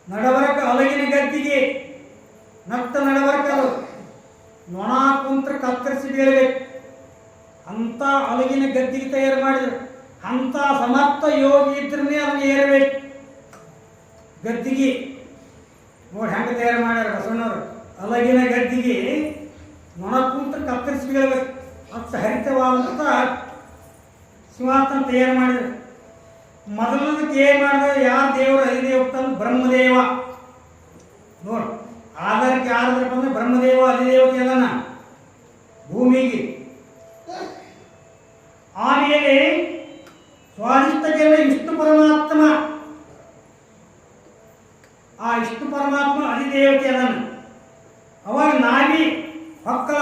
ನಡಬರಕ ಅಲಗಿನ ಗದ್ದಿಗೆ ನತ್ತ ನಡಬರಕದು ನೊಣ ಕುಂತ್ರ ಕತ್ತರಿಸಿ ಬೀಳಬೇಕು ಅಂತ ಅಲಗಿನ ಗದ್ದಿಗೆ ತಯಾರು ಮಾಡಿದ್ರು. ಅಂತ ಸಮರ್ಥ ಯೋಗಿ ಇದ್ರನ್ನೇ ಅದನ್ನು ಏರಬೇಕು ಗದ್ದಿಗೆ. ನೋಡಿ ಹೆಂಗೆ ತಯಾರು ಮಾಡ್ಯಾರ ಬಸವಣ್ಣವರು. ಅಲಗಿನ ಗದ್ದಿಗೆ ನೊಣ ಕುಂತ್ರ ಕತ್ತರಿಸಿ ಬೀಳಬೇಕು ಅಷ್ಟು ಹರಿತವಾದಂಥ ಸಿಂಹಾಸನ ತಯಾರು ಮಾಡಿದ್ರು. ಮೊದಲದಕ್ಕೆ ಏನು ಮಾಡಿದ್ರೆ ಯಾರು ದೇವರು ಅಧಿದೇವತ ಬ್ರಹ್ಮದೇವ. ನೋಡಿ ಆಧಾರಕ್ಕೆ ಯಾರಾದ್ರಪ್ಪ ಅಂದ್ರೆ ಬ್ರಹ್ಮದೇವ ಅಧಿದೇವತೆ ಅಲ್ಲನ ಭೂಮಿಗೆ. ಆಮೇಲೆ ಸ್ವಾದಿಷ್ಟಕ್ಕೆಲ್ಲ ವಿಷ್ಣು ಪರಮಾತ್ಮ, ಆ ವಿಷ್ಣು ಪರಮಾತ್ಮ ಅಧಿದೇವತೆ ಅದನ್ನ. ಅವಾಗ ನಾವಿ ಹೊಕ್ಕಲ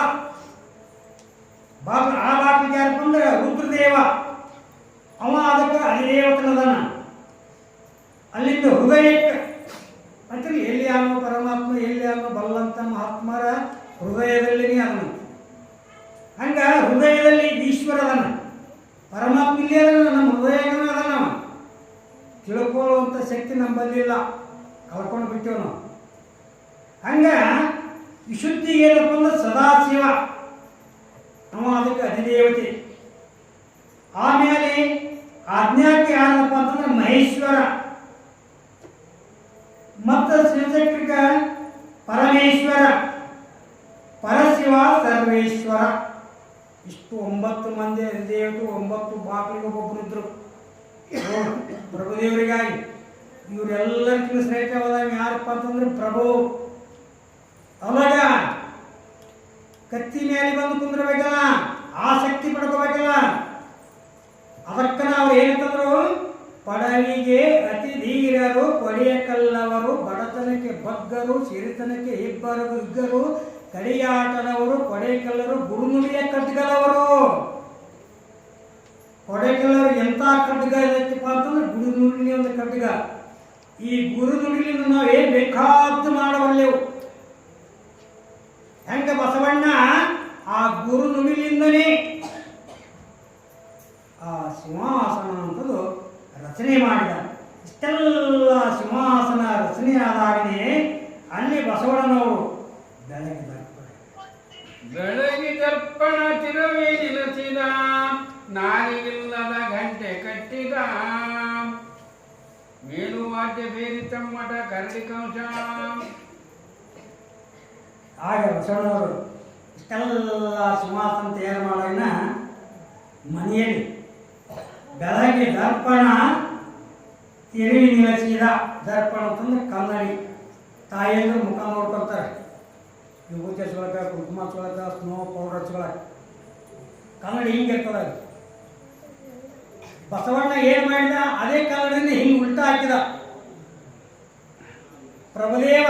ಆ ಬಾಟ್ಲಿಗೆ ಯಾರಪ್ಪ ಅಂದ್ರೆ ರುದ್ರದೇವ, ಅವ ಅದಕ್ಕೆ ಅಧಿದೇವತನದನ. ಅಲ್ಲಿಂದ ಹೃದಯಕ್ಕೆ ಅಂದ್ರೆ ಎಲ್ಲಿ ಅನ್ನೋ ಪರಮಾತ್ಮ ಎಲ್ಲಿ ಅನ್ನೋ ಬಲ್ಲಂತ ಮಹಾತ್ಮರ ಹೃದಯದಲ್ಲಿನೇ ಅದನ್ನು. ಹಂಗ ಹೃದಯದಲ್ಲಿ ಈಶ್ವರದನ ಪರಮಾತ್ಮ ಇಲ್ಲೇ ಅದನ್ನ, ನಮ್ಮ ಹೃದಯಗನ ಅದನ್ನ. ತಿಳ್ಕೊಳ್ಳುವಂಥ ಶಕ್ತಿ ನಮ್ಮಲ್ಲಿಲ್ಲ, ಕಳ್ಕೊಂಡು ಬಿಟ್ಟೇವು ನಾವು. ಹಂಗ ವಿಶುದ್ಧಿ ಏನಪ್ಪ ಅಂದ್ರೆ ಸದಾಶಿವ, ಅವ ಅದಕ್ಕೆ ಅಧಿದೇವತೆ. ಆಮೇಲೆ ಆಜ್ಞಾಕ್ಕೆ ಯಾರಪ್ಪ ಅಂತಂದ್ರೆ ಮಹೇಶ್ವರ, ಮತ್ತು ಶಿವಚಕ್ರಿಕ ಪರಮೇಶ್ವರ, ಪರಶಿವ ಸರ್ವೇಶ್ವರ. ಇಷ್ಟು 9 ಮಂದಿ ದೇವತೆ, 9 ಬಾಗಿಲಿಗೆ ಒಬ್ಬೊಬ್ಬರಿದ್ರು ಪ್ರಭುದೇವರಿಗಾಗಿ. ಇವರೆಲ್ಲರಿಗೂ ಶ್ರೇಷ್ಠವಾದಾಗ ಯಾರಪ್ಪ ಅಂತಂದ್ರೆ ಪ್ರಭು. ಅವಾಗ ಕತ್ತಿ ಮೇಲೆ ಬಂದು ಕುಂದ್ರಬೇಕಲ್ಲ, ಆಸಕ್ತಿ ಪಡ್ಕೋಬೇಕಲ್ಲ. ಅದಕ್ಕ ನಾವು ಏನಂತಂದ್ರು, ಪಡವಿಗೆ ಅತಿ ಧೀರರು, ಕೊಡೆಯಕಲ್ಲವರು, ಬಡತನಕ್ಕೆ ಬಗ್ಗರು, ಸಿರಿತನಕ್ಕೆ ಇಗ್ಗರು, ಕಡಿಯಾಟದವರು, ಕೊಡೆಕಲ್ಲರು, ಗುರುನುಡಿಯ ಕಡ್ಗಲವರು. ಕೊಡೆಕಲ್ಲರು ಎಂಥ ಕಡ್ಗ ಇದೈತಿಪ್ಪ ಅಂತಂದ್ರೆ ಗುರುನುಡಿಲಿ ಒಂದು ಕಡ್ಗ. ಈ ಗುರುನುಡಿಲಿಂದ ನಾವೇನು ಬೇಕಾದ್ದು ಮಾಡಬಲ್ಲೆವು. ಹೆಂಗ ಬಸವಣ್ಣ ಆ ಗುರುನುಡಿಲಿಂದನೇ ಆ ಸಿಂಹಾಸನ ಅಂತದ್ದು ರಚನೆ ಮಾಡಿದ. ಇಷ್ಟೆಲ್ಲ ಸಿಂಹಾಸನ ರಚನೆ ಆದಾಗನೇ ಅಲ್ಲಿ ಬಸವಣ್ಣನವರು ಬೆಳಗಿ ದರ್ಪಣ ತಿರುವಿ ನಿಲ್ಲಿಸಿದ, ನಾಲಿಗಿಲ್ಲದ ಗಂಟೆ ಕಟ್ಟಿದ, ಮೇಲುವಾದ್ಯ ಬೇರಿ ತಮ್ಮಟ ಕರಡಿ ಕಂಶ. ಆಗ ಬಸವಣ್ಣವರು ಇಷ್ಟೆಲ್ಲ ಸಿಂಹಾಸನ ತಯಾರು ಮಾಡೋಣ ಮನೆಯಲ್ಲಿ ಬೆಳಗ್ಗೆ ದರ್ಪಣ ತಿರುವಿ ನಿಲ್ಲಿಸಿದ. ದರ್ಪಣ ಅಂತಂದ್ರೆ ಕನ್ನಡಿ. ತಾಯಿಯಂದ್ರೆ ಮುಖ ನೋಡ್ಕೊಳ್ತಾರೆ, ವಿಭೂತಿ ಹಚ್ಕೊಳಕ, ಕುಂಕುಮ ಹಚ್ಕೊಳಕ, ಸ್ನೋ ಪೌಡರ್ ಹಚ್ಕೊಳಕ. ಕನ್ನಡಿ ಹಿಂಗಿರ್ತದ. ಬಸವಣ್ಣ ಏನು ಮಾಡಿದ, ಅದೇ ಕನ್ನಡಿಯಿಂದ ಹಿಂಗೆ ಉಲ್ಟಾ ಹಾಕಿದ. ಪ್ರಭುದೇವ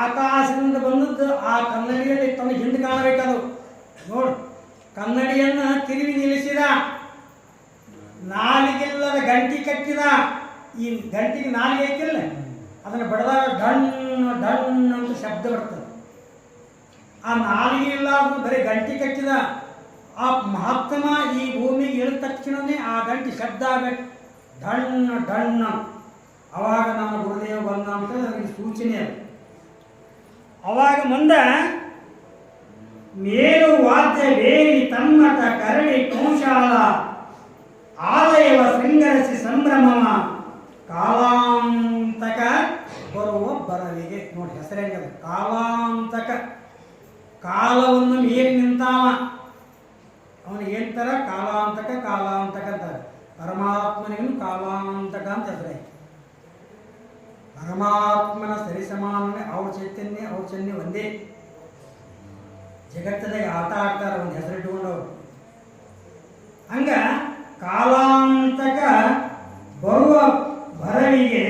ಆಕಾಶದಿಂದ ಬಂದದ್ದು ಆ ಕನ್ನಡಿಯಲ್ಲಿ ತನ್ನ ಹಿಂದೆ ಕಾಣಬೇಕದು. ನೋಡು, ಕನ್ನಡಿಯನ್ನ ತಿರುವಿ ನಿಲ್ಲಿಸಿದ, ನಾಲಿಗೆಲ್ಲದ ಗಂಟಿ ಕಟ್ಟಿದ. ಈ ಗಂಟಿಗೆ ನಾಲಿಗೆ ಐತಿಲ್ಲ, ಅದನ್ನು ಬಡದಾಗ ಡಣ್ ಡಣ್ ಅಂತ ಶಬ್ದ ಬರ್ತದೆ. ಆ ನಾಲಿಗೆ ಇಲ್ಲ, ಅದು ಬರೀ ಗಂಟಿ ಕಟ್ಟಿದ. ಆ ಮಹಾತ್ಮ ಈ ಭೂಮಿಗೆ ಇಳಿದ ತಕ್ಷಣವೇ ಆ ಗಂಟಿ ಶಬ್ದ ಆಗಬೇಕು, ಡಣ್ ಡಣ್. ಅವಾಗ ನಮ್ಮ ಗುರುದೇವ ಬಂದ ಅಂತ ಅದಕ್ಕೆ ಸೂಚನೆ ಅದು. ಅವಾಗ ಮುಂದೆ ಮೇಲು ವಾದ್ಯ ಬೇರಿ ತಮ್ಮಟ ಕರಡಿ ಕೌಶಾಲ, ಆಲಯವ ಶೃಂಗರಿಸಿ ಸಂಭ್ರಮವ, ಕಾಲಾಂತಕ ಬರುವ ಬರಲಿಗೆ. ನೋಡಿ ಹೆಸರು ಹೆಂಗದ, ಕಾಲಾಂತಕ. ಕಾಲವನ್ನು ಮೀರಿ ನಿಂತಾವ, ಅವನಿಗೆ ಏನಂತಾರ ಕಾಲಾಂತಕ. ಕಾಲಾಂತಕ ಅಂತಾರೆ. ಪರಮಾತ್ಮನಿಗೂ ಕಾಲಾಂತಕ ಅಂತ ಹೆಸರು. ಪರಮಾತ್ಮನ ಸರಿಸಮಾನ ಅವ್ರ ಚೈತನ್ಯ ಅವ್ರ ಚೈತನ್ಯ ಒಂದೇ. ಜಗತ್ತದಾಗ ಆಟ ಆಡ್ತಾರೆ ಒಂದು ಹೆಸರು ಇಟ್ಕೊಂಡವ್ರು. ಹಂಗ ಕಾಲಾಂತಕ ಬರುವ ಬರವಿಗೆ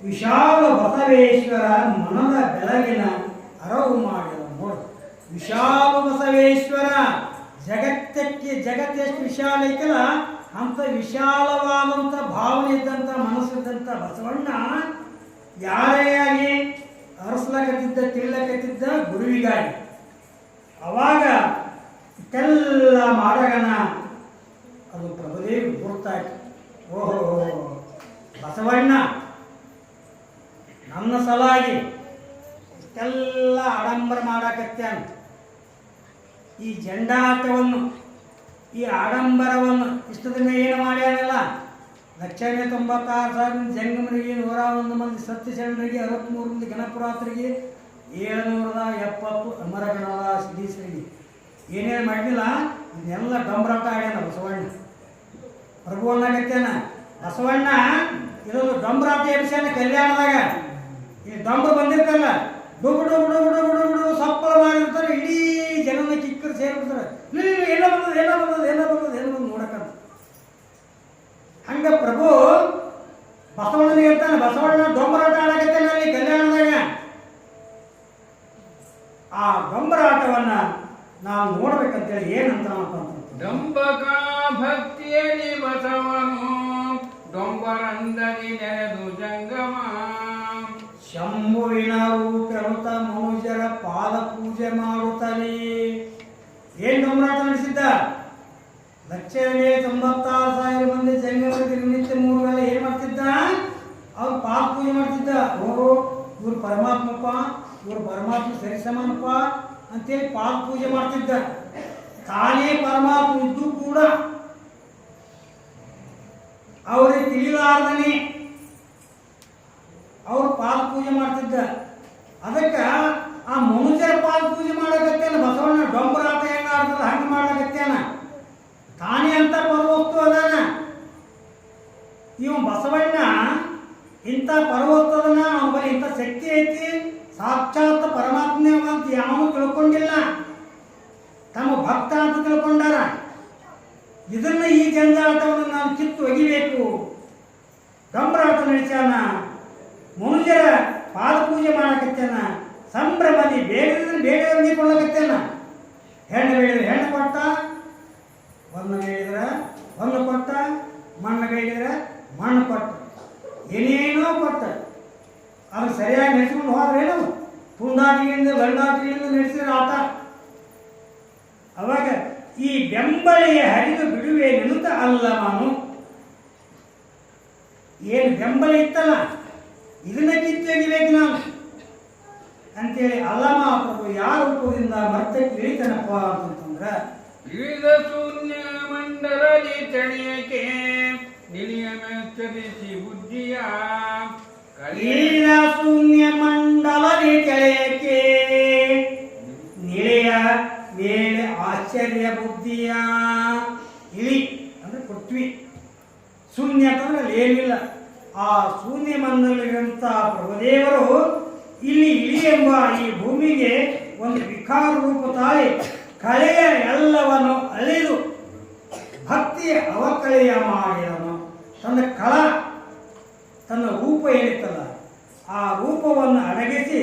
ವಿಶಾಲ ಬಸವೇಶ್ವರ ಮನದ ಬೆಳಗಿನ ಅರವು ಮಾಡಿದ. ನೋಡು, ವಿಶಾಲ ಬಸವೇಶ್ವರ ಜಗತ್ತೆಷ್ಟು ವಿಶಾಲ ಐತಲ್ಲ, ಅಂತ ವಿಶಾಲವಾದಂಥ ಭಾವನೆ ಇದ್ದಂಥ ಮನಸ್ಸಿದ್ದಂಥ ಬಸವಣ್ಣ ಯಾರೇ ಆಗಿ ಅರಸ್ಲಕತ್ತಿದ್ದ ತಿಳ್ಳಕತ್ತಿದ್ದ ಗುರುವಿಗಾಗಿ. ಅವಾಗ ಇಷ್ಟೆಲ್ಲ ಮಾಡಗನ ಅದು ಪ್ರಭುದೇವಿ ಗುರುತಾಯ್ತು. ಓಹೋ, ಬಸವಣ್ಣ ನನ್ನ ಸಲಾಗಿ ಇಷ್ಟೆಲ್ಲ ಆಡಂಬರ ಮಾಡಾಕತ್ಯಾನ. ಈ ಜಂಡಾಟವನ್ನು, ಈ ಆಡಂಬರವನ್ನು ಇಷ್ಟು ದಿನ ಏನು ಮಾಡ್ಯಾನಲ್ಲ, 1,96,000 ಜಂಗಮರಿಗೆ, 101 ಮಂದಿ ಸತ್ಯಚರಣರಿಗೆ, 63 ಮಂದಿ ಗಣಪುರಾತರಿಗೆ, 770 ಅಮರಗಣದ ಸಿದ್ದೀಸರಿಗೆ ಏನೇನು ಮಾಡಲಿಲ್ಲ, ಇದನ್ನೆಲ್ಲ ಡಂಬರಾಟ ಆಡ್ಯಾನ ಬಸವಣ್ಣ. ಪ್ರಭು ಅನ್ನಾಗತ್ತೇನ ಬಸವಣ್ಣ ಇದೊಂದು ಡಂಬರಾಟ ಎಬ್ಸ್ಯಾನ ಕಲ್ಯಾಣದಾಗ. ಈ ಡಂಬರು ಬಂದಿರ್ತಲ್ಲ, ಡುಬು ಡುಬು ಡುಬು ಡುಬು ಡುಬು ಡುಬು ಸಪ್ಪಳ ಮಾಡಿರ್ತಾರೆ, ಇಡೀ ಜನನ ಕಿಕ್ಕರು ಸೇರ್ಬಿಡ್ತಾರೆ. ಎಲ್ಲ ಬಂದದ ಎಲ್ಲ ಬಂದದ ಎಲ್ಲ ಬಂದದ ಎಲ್ಲ ಬಂದು ನೋಡಕ್ಕಂತ. ಹಂಗ ಪ್ರಭು ಬಸವಣ್ಣನಿಗೆ ಇರ್ತಾನೆ. ಬಸವಣ್ಣ ಡೊಂಬರಾಟ ಆಡಕತ್ತೇನೆ ಅಲ್ಲಿ ಕಲ್ಯಾಣದಾಗ. ಆ ಡೊಂಬರಾಟವನ್ನ ನಾವು ನೋಡ್ಬೇಕಂತೇಳಿ ಏನಂತ ಡಂಬಕ ಭಕ್ತಿಯಲ್ಲಿ ಬಸವನು ಡೊಂಬರಂದರಿ ನೆನೆದು ಜಂಗಮ. ಶಂಭುವಿನ ರೂಪೆರುತ ಮನುಜರ ಪಾದ ಪೂಜೆ ಮಾಡುತ್ತಲೇ ಏನ್ ಡೊಂಬರಾಟ ನಡೆಸಿದ್ದ? 1,96,000 ಮಂದಿ ಜಂಗಮರಿಗೆ ನಿತ್ಯ 3 ವೇಳೆ ಏನ್ ಮಾಡ್ತಿದ್ದ? ಅವ್ರು ಪಾದ ಪೂಜೆ ಮಾಡ್ತಿದ್ದ. ಓಹೋ, ಇವ್ರು ಪರಮಾತ್ಮಪ್ಪ, ಇವ್ರು ಪರಮಾತ್ಮ ಸರಿಸಮಾನಪ್ಪ ಅಂತೇಳಿ ಪಾದ ಪೂಜೆ ಮಾಡ್ತಿದ್ದ. ತಾನೇ ಪರಮಾತ್ಮ ಇದ್ದು ಕೂಡ ಅವ್ರಿಗೆ ತಿಳಿಲಾರ್ದನೆ ಅವ್ರು ಪಾದ ಪೂಜೆ ಮಾಡ್ತಿದ್ದ. ಅದಕ್ಕೆ ಆ ಮನುಷ್ಯರ ಪಾದ ಪೂಜೆ ಮಾಡಕತ್ತೇನ ಬಸವಣ್ಣ. ಡೊಂಬರಾಟ ಹೆಂಗ ಆಡ್ತದ ಹಂಗೆ ಮಾಡ್ಲಾಕತ್ತೇನ. ತಾನೇ ಅಂತ ಪರವಸ್ತು ಅದಾನ ಇವ ಬಸವಣ್ಣ. ಇಂಥ ಪರವಸ್ತು ಅದನ್ನ, ಅವನ ಬಳಿ ಇಂಥ ಶಕ್ತಿ ಐತಿ, ಸಾಕ್ಷಾತ್ ಪರಮಾತ್ಮ ಅಂತ ಯಾವನು ತಿಳ್ಕೊಂಡಿಲ್ಲ. ತಮ್ಮ ಭಕ್ತ ಅಂತ ತಿಳ್ಕೊಂಡಾರ. ಇದನ್ನ ಈ ಜಂಜಾಟವನ್ನು ನಾವು ಕಿತ್ತು ಒಗಿಬೇಕು. ಡಂಬರಾಟ ನಡೆಸ್ಯಾನ, ಮನುಷ್ಯರ ಪಾದ ಪೂಜೆ ಮಾಡಕತ್ತೇನ, ಸಂಭ್ರಮದಿ ಬೇಡದ್ರೆ ಬೇಡವರಿಗೆ ಕೊಳ್ಳಕತ್ತೇನ. ಹೆಣ್ಣು ಬೇಡಿದ್ರೆ ಹೆಣ್ಣು ಕೊಟ್ಟ, ಹೊನ್ನ ಬೇಡಿದ್ರೆ ಹೊನ್ನು ಕೊಟ್ಟ, ಮಣ್ಣು ಬೇಡಿದ್ರೆ ಮಣ್ಣು ಕೊಟ್ಟ, ಏನೇನೋ ಕೊಟ್ಟ. ಅದು ಸರಿಯಾಗಿ ನಡೆಸ್ಕೊಂಡು ಹೋದ್ರೇನು? ಪುಂಡಾಟಿಯಿಂದ ಬಳ್ಳಾಟಿಯಿಂದ ನಡೆಸಿದ್ರೆ ಆಟ. ಅವಾಗ ಈ ಬೆಂಬಳಿಯ ಹರಿದು ಬಿಡುವೆ ನಿಂತ ಅಲ್ಲ ನಾನು. ಏನು ಬೆಂಬಲ ಇತ್ತಲ್ಲ, ಇದನ್ನ ಕಿತ್ತೊಗಿಬೇಕು ನಾನು ಅಂತೇಳಿ ಅಲ್ಲಮ ಪ್ರಭು ಯಾರ ರೂಪದಿಂದ ಮರ್ತಕ್ಕೆ ಇಳಿತನಪ್ಪ ಅಂತಂದ್ರೆ, ಇಳಿದ ಶೂನ್ಯ ಮಂಡಲದಿ ತಣಿಯಕ್ಕೆ ನಿಲಿಯಮೆಚ್ಚರಿಸಿ ಬುದ್ಧಿಯ ಇಳಿದ ಶೂನ್ಯ ಮಂಡಲದಿ ಕೆಳೆಯಕ್ಕೆ ನಿಳೆಯ ಮೇಲೆ ಆಶ್ಚರ್ಯ ಬುದ್ಧಿಯ. ಇಳಿ ಅಂದ್ರೆ ಪೃಥ್ವಿ, ಶೂನ್ಯ ಅಂತಂದ್ರೆ ಅಲ್ಲಿ ಏನಿಲ್ಲ. ಆ ಶೂನ್ಯ ಮಂಡಲದಂತ ಪ್ರಭುದೇವರು ಇಲ್ಲಿ ಇಳಿ ಎಂಬ ಈ ಭೂಮಿಗೆ ಒಂದು ವಿಕಾರ ರೂಪ ತಾಳಿ ಕಳೆಯ ಎಲ್ಲವನ್ನು ಅಳೆದು ಭಕ್ತಿಯ ಅವಕಳೆಯ ಮಾಡಿದನು. ತನ್ನ ತನ್ನ ರೂಪ ಏನಿತ್ತಲ್ಲ, ಆ ರೂಪವನ್ನು ಅಡಗಿಸಿ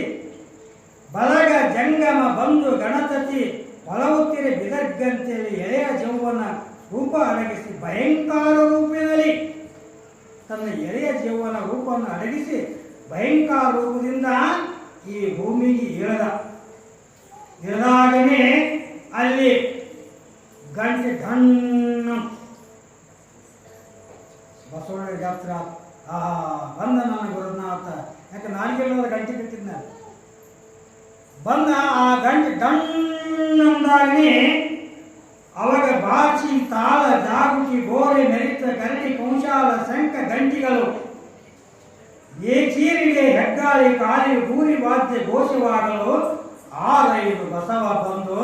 ಬಲಗ ಜಂಗಮ ಬಂದು ಗಣಪತಿ ಹೊಲವುತ್ತಿರೆ ಬಿದರ್ಗಂತೆಯಲ್ಲಿ ಎಳೆಯ ಜೌವನ ರೂಪ ಅಡಗಿಸಿ ಭಯಂಕರ ರೂಪದಲ್ಲಿ ತನ್ನ ಎಳೆಯ ಜೌವನ ರೂಪವನ್ನು ಅಡಗಿಸಿ ಭಯಂಕರ ರೂಪದಿಂದ ಈ ಭೂಮಿಗೆ ಇಳಿದಾಗನೇ ಅಲ್ಲಿ ಗಂಟೆ ಢಣ್ಣ ಬಸವಣ್ಣ ಜಾತ್ರ ಬಂದ ನನ್ನ ಗುರುನಾಥ. ಯಾಕೆ ನಾಲ್ಗೆಲ್ಲದ ಗಂಟೆ ಕಟ್ಟಿದ್ನ ಬಂದ. ಆ ಗಂಟೆ ಡಣ್ಣಂದಾಗನೇ ಅವಾಗ ಬಾಚಿ ತಾಳ ಜಾಗುಟಿ ಗೋರೆ ಮೆರಿತ ಗರಡಿ ಕೊಂಶಾಲ ಶಂಖ ಗಂಟಿಗಳು ಏಚೀರಿಗೆ ಹೆಗ್ಗಾಳಿ ಕಾಲಿ ಗೂರಿ ವಾದ್ಯ ಘೋಷವಾಗಲು 6-5 ಬಸವ ಬಂದು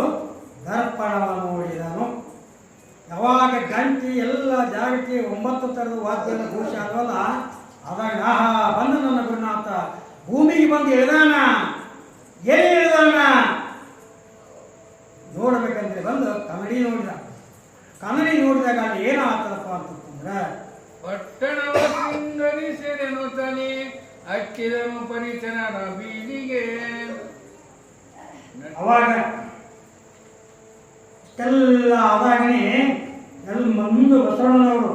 ದರ್ಪಣವ ನೋಡಿದನು. ಯಾವಾಗ ಗಂಟಿ ಎಲ್ಲ ಜಾಗಟಿ 9 ಥರದ ವಾದ್ಯದ ಘೋಷ ಆದವಲ್ಲ, ಅದಾಗ ಬಂದ ನನ್ನ ಗುರುನಾಥ ಭೂಮಿಗೆ ಬಂದು ಇಳಿದಾನ. ಎಲ್ಲಿ ಇಳಿದಾನ ನೋಡ್ಬೇಕಂದ್ರೆ ಬಂದು ಕನ್ನಡಿ ನೋಡಿದ. ಕನ್ನಡಿ ನೋಡಿದಾಗ ಅಲ್ಲಿ ಏನಾಗ್ತದಪ್ಪ ಅಂತಂದ್ರೆ, ಪಟ್ಟಣವ ಸಿಂಗರಿಸಿದನು ತನಿ ಹಚ್ಚಿದನು ಪರಿಚರನ ಬೀದಿಗೆ. ಅವಾಗ ಇಷ್ಟೆಲ್ಲ ಆದಾಗನೇ ಎಲ್ಲ ಮುಂದೆ ಬಸವಣ್ಣನವರು